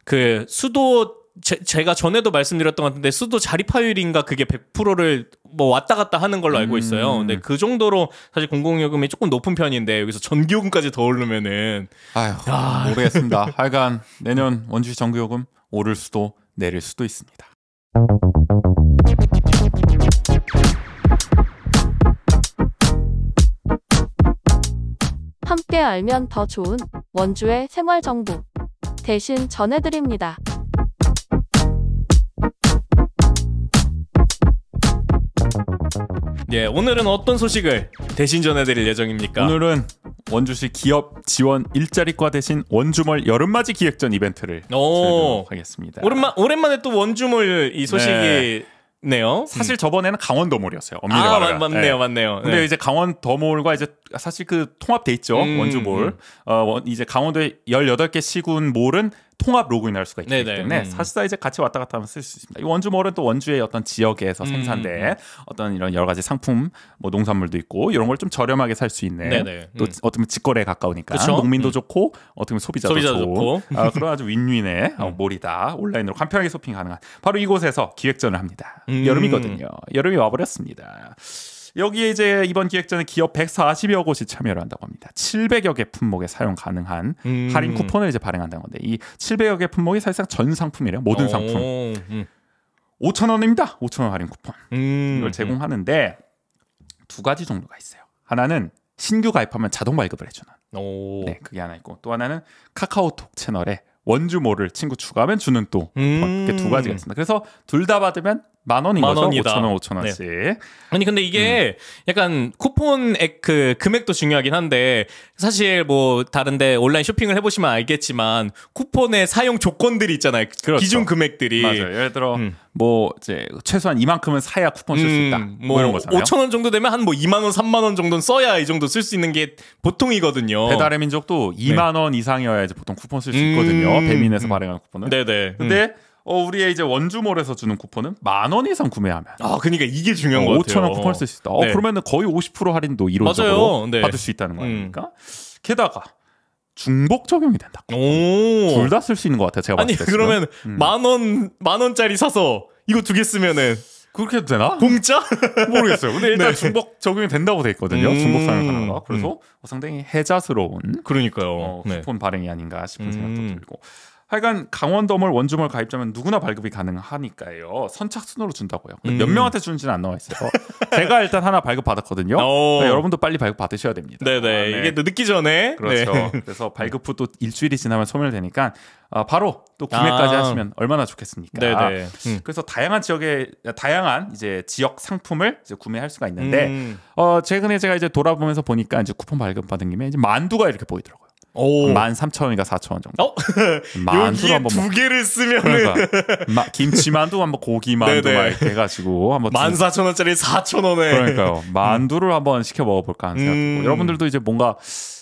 그 수도 제가 전에도 말씀드렸던 것 같은데 수도 자립화율인가 그게 100%를 뭐 왔다 갔다 하는 걸로 알고 있어요. 근데 그 정도로 사실 공공요금이 조금 높은 편인데 여기서 전기요금까지 더 오르면은 모르겠습니다. 하여간 내년 원주시 전기요금 오를 수도 내릴 수도 있습니다. 함께 알면 더 좋은 원주의 생활 정보 대신 전해드립니다. 예, 오늘은 어떤 소식을 대신 전해드릴 예정입니까? 오늘은 원주시 기업 지원 일자리과 대신 원주몰 여름맞이 기획전 이벤트를 진행하도록 하겠습니다. 오랜만에 또 원주몰 이 소식이 네요. 사실 저번에는 강원도몰이었어요. 엄밀히 말하면. 맞네요. 근데 이제 강원도몰과 이제 사실 그 통합돼 있죠. 원주몰. 이제 강원도의 18개 시군 몰은 통합 로그인할 수가 있기 때문에 사실상 이제 같이 왔다 갔다 하면 쓸 수 있습니다. 이 원주몰은 또 원주의 어떤 지역에서 생산된 어떤 이런 여러 가지 상품, 뭐 농산물도 있고 이런 걸 좀 저렴하게 살 수 있는 또 어떻게 보면 직거래에 가까우니까 그쵸? 농민도 좋고 어떻게 보면 소비자도 좋고 그런 아주 윈윈의 몰이다. 온라인으로 간편하게 쇼핑 가능한 바로 이곳에서 기획전을 합니다. 여름이거든요. 여름이 와버렸습니다. 여기에 이제 이번 기획전에 기업 140여 곳이 참여를 한다고 합니다. 700여 개 품목에 사용 가능한 할인 쿠폰을 이제 발행한다는 건데 이 700여 개 품목이 사실상 전 상품이래요. 모든 상품. 5,000원입니다. 5,000원 할인 쿠폰. 이걸 제공하는데 두 가지 종류가 있어요. 하나는 신규 가입하면 자동 발급을 해주는. 네, 그게 하나 있고 또 하나는 카카오톡 채널에 원주몰을 친구 추가하면 주는 또 이렇게 두 가지가 있습니다. 그래서 둘 다 받으면 만 원인 거죠. 5,000원, 5,000원씩. 네. 아니 근데 이게 약간 쿠폰액 그 금액도 중요하긴 한데 사실 뭐 다른데 온라인 쇼핑을 해보시면 알겠지만 쿠폰의 사용 조건들이 있잖아요. 그렇죠. 기준 금액들이. 맞아요. 예를 들어 뭐 이제 최소한 이만큼은 사야 쿠폰 쓸 수 있다. 뭐 이런 거잖아요. 5,000원 정도 되면 한 뭐 2만 원, 3만 원 정도는 써야 이 정도 쓸 수 있는 게 보통이거든요. 배달의 민족도 2만 원 이상이어야 이제 보통 쿠폰 쓸 수 있거든요. 배민에서 발행한 쿠폰은. 네네. 근데 우리의 이제 원주몰에서 주는 쿠폰은 10,000원 이상 구매하면 그러니까 이게 중요한 것 같아요. 5,000원 쿠폰을 쓸 수 있다. 그러면은 거의 50% 할인도 이론적으로 받을 수 있다는 거 아닙니까? 게다가 중복 적용이 된다. 둘 다 쓸 수 있는 것 같아요. 제가 봤을 때. 아니 그러면 만 원짜리 사서 이거 두 개 쓰면은 그렇게 해도 되나? 공짜? 모르겠어요. 근데 일단 중복 적용이 된다고 돼 있거든요. 중복 사용 가능하다. 그래서 상당히 해자스러운 그러니까요. 쿠폰 발행이 아닌가 싶은 생각도 들고. 하여간 강원도몰 원주몰 가입자면 누구나 발급이 가능하니까요. 선착순으로 준다고요. 몇 명한테 주는지는 안 나와 있어요. 제가 일단 하나 발급 받았거든요. 그러니까 여러분도 빨리 발급 받으셔야 됩니다. 네네. 이게 또 늦기 전에. 그렇죠. 그래서 발급 후 또 일주일이 지나면 소멸되니까 바로 또 구매까지 하시면 얼마나 좋겠습니까? 네네. 그래서 다양한 이제 지역 상품을 이제 구매할 수가 있는데 최근에 제가 이제 돌아보면서 보니까 이제 쿠폰 발급 받은 김에 이제 만두가 이렇게 보이더라고요. 13,000원인가 4,000원 정도. 여기에 두 개를 쓰면은 그러니까 김치만두 한번 고기만두 막 이렇게 해가지고 한번 14,000원짜리 4,000원에 그러니까요. 만두를 한번 시켜 먹어볼까 하는 생각 들고 여러분들도 이제 뭔가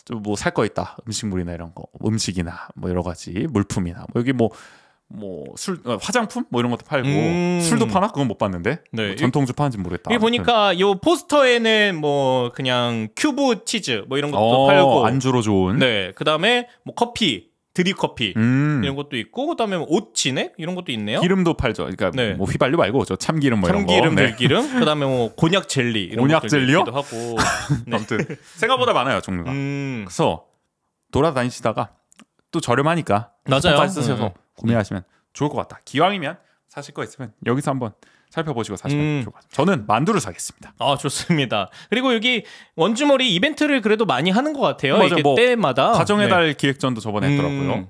좀 뭐 살 거 있다 음식물이나 이런 거 음식이나 뭐 여러 가지 물품이나 뭐 여기 뭐 술 화장품 뭐 이런 것도 팔고 술도 파나 그건 못 봤는데 뭐 전통주 파는지 모르겠다. 여기 보니까 요 포스터에는 뭐 그냥 큐브 치즈 뭐 이런 것도 팔고 안주로 좋은 그다음에 뭐 커피 드립커피 이런 것도 있고 그다음에 뭐 옷 진액 이런 것도 있네요. 기름도 팔죠. 그러니까 뭐 휘발유 말고 저 참기름 뭐 이런 거. 참기름, 들기름. 그다음에 뭐 곤약 젤리 이런 곤약 젤리요? 하고. 아무튼 생각보다 많아요 종류가. 그래서 돌아다니시다가 또 저렴하니까 맞아요. 쓰셔서 구매하시면 좋을 것 같다. 기왕이면 사실 거 있으면 여기서 한번 살펴보시고 사시면 좋을 것 같아요. 저는 만두를 사겠습니다. 좋습니다. 그리고 여기 원주몰이 이벤트를 그래도 많이 하는 것 같아요. 맞아요. 이게 때마다 가정의 달 기획전도 저번에 했더라고요.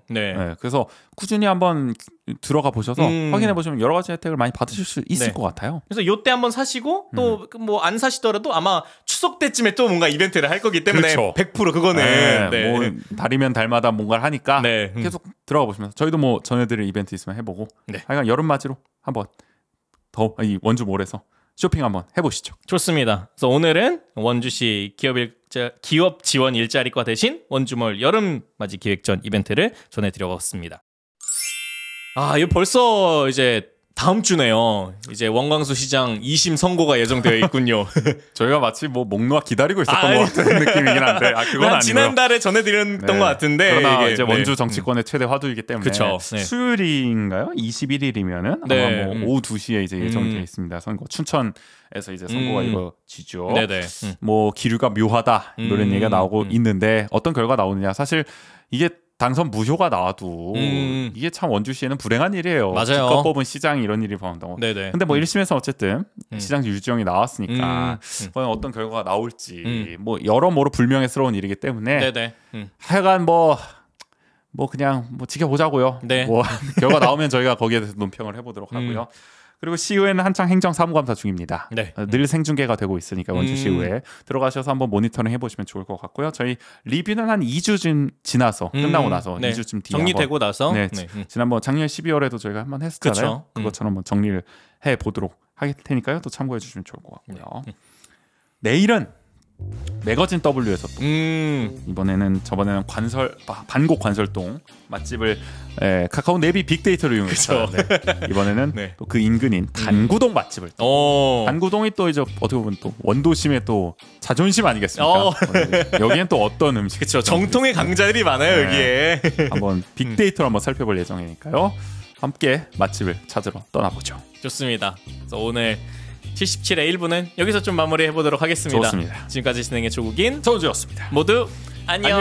그래서 꾸준히 한번 들어가 보셔서 확인해 보시면 여러 가지 혜택을 많이 받으실 수 있을 것 같아요. 그래서 요때 한번 사시고 또 뭐 안 사시더라도 아마 추석 때쯤에 또 뭔가 이벤트를 할 거기 때문에 그렇죠. 100% 그거는 뭐 달이면 달마다 뭔가를 하니까 계속 들어가 보시면서 저희도 뭐 전해드릴 이벤트 있으면 해보고 하여간 여름맞이로 한번 이 원주몰에서 쇼핑 한번 해보시죠. 좋습니다. 그래서 오늘은 원주시 기업 지원 일자리과 대신 원주몰 여름맞이 기획전 이벤트를 전해드려봤습니다. 이거 벌써 이제 다음 주네요. 이제 원광수 시장 2심 선고가 예정되어 있군요. 저희가 마치 뭐 목 놓아 기다리고 있었던 것 같은 느낌이긴 한데 그건 아니고요. 지난달에 전해드렸던 것 같은데 그러나 이제 원주 정치권의 최대 화두이기 때문에 수요일인가요? 21일이면은 아마 뭐 오후 2시에 이제 예정되어 있습니다. 선거 춘천에서 이제 선거가 이루어지죠. 뭐 기류가 묘하다 이런 얘기가 나오고 있는데 어떤 결과 나오느냐 사실 이게 당선 무효가 나와도 이게 참 원주시에는 불행한 일이에요. 맞아요. 기껏 뽑은 시장이 이런 일이 벌어진다고. 네네. 근데 뭐 1심에서 어쨌든 시장 유지형이 나왔으니까 과연 어떤 결과가 나올지 뭐 여러모로 불명예스러운 일이기 때문에 네네. 하여간 뭐 그냥 뭐 지켜보자고요. 네. 뭐 결과 나오면 저희가 거기에 대해서 논평을 해보도록 하고요. 그리고 시의회는 한창 행정사무감사 중입니다. 네. 늘 생중계가 되고 있으니까 원주시의회 들어가셔서 한번 모니터링 해보시면 좋을 것 같고요. 저희 리뷰는 한 2주 지나서 끝나고 나서 네. 2주쯤 뒤에 정리되고 한번, 나서 네, 네. 지난번 작년 12월에도 저희가 한번 했었잖아요. 그쵸. 그것처럼 한번 정리를 해보도록 할 테니까요. 또 참고해 주시면 좋을 것 같고요. 내일은 매거진 W에서 또 이번에는 저번에는 반곡 관설동 맛집을 카카오 내비 빅데이터를 이용해서 이번에는 네. 또 그 인근인 단구동 맛집을 또. 오. 단구동이 또 이제 어떻게 보면 또 원도심의 또 자존심 아니겠습니까? 여기엔 또 어떤 음식? 그렇죠. 정통의 강자들이 많아요 여기에. 한번 빅데이터를 한번 살펴볼 예정이니까요. 함께 맛집을 찾으러 떠나보죠. 좋습니다. 그래서 오늘 77의 1부는 여기서 좀 마무리해 보도록 하겠습니다. 좋습니다. 지금까지 진행의 조국인 서우주였습니다. 모두 안녕.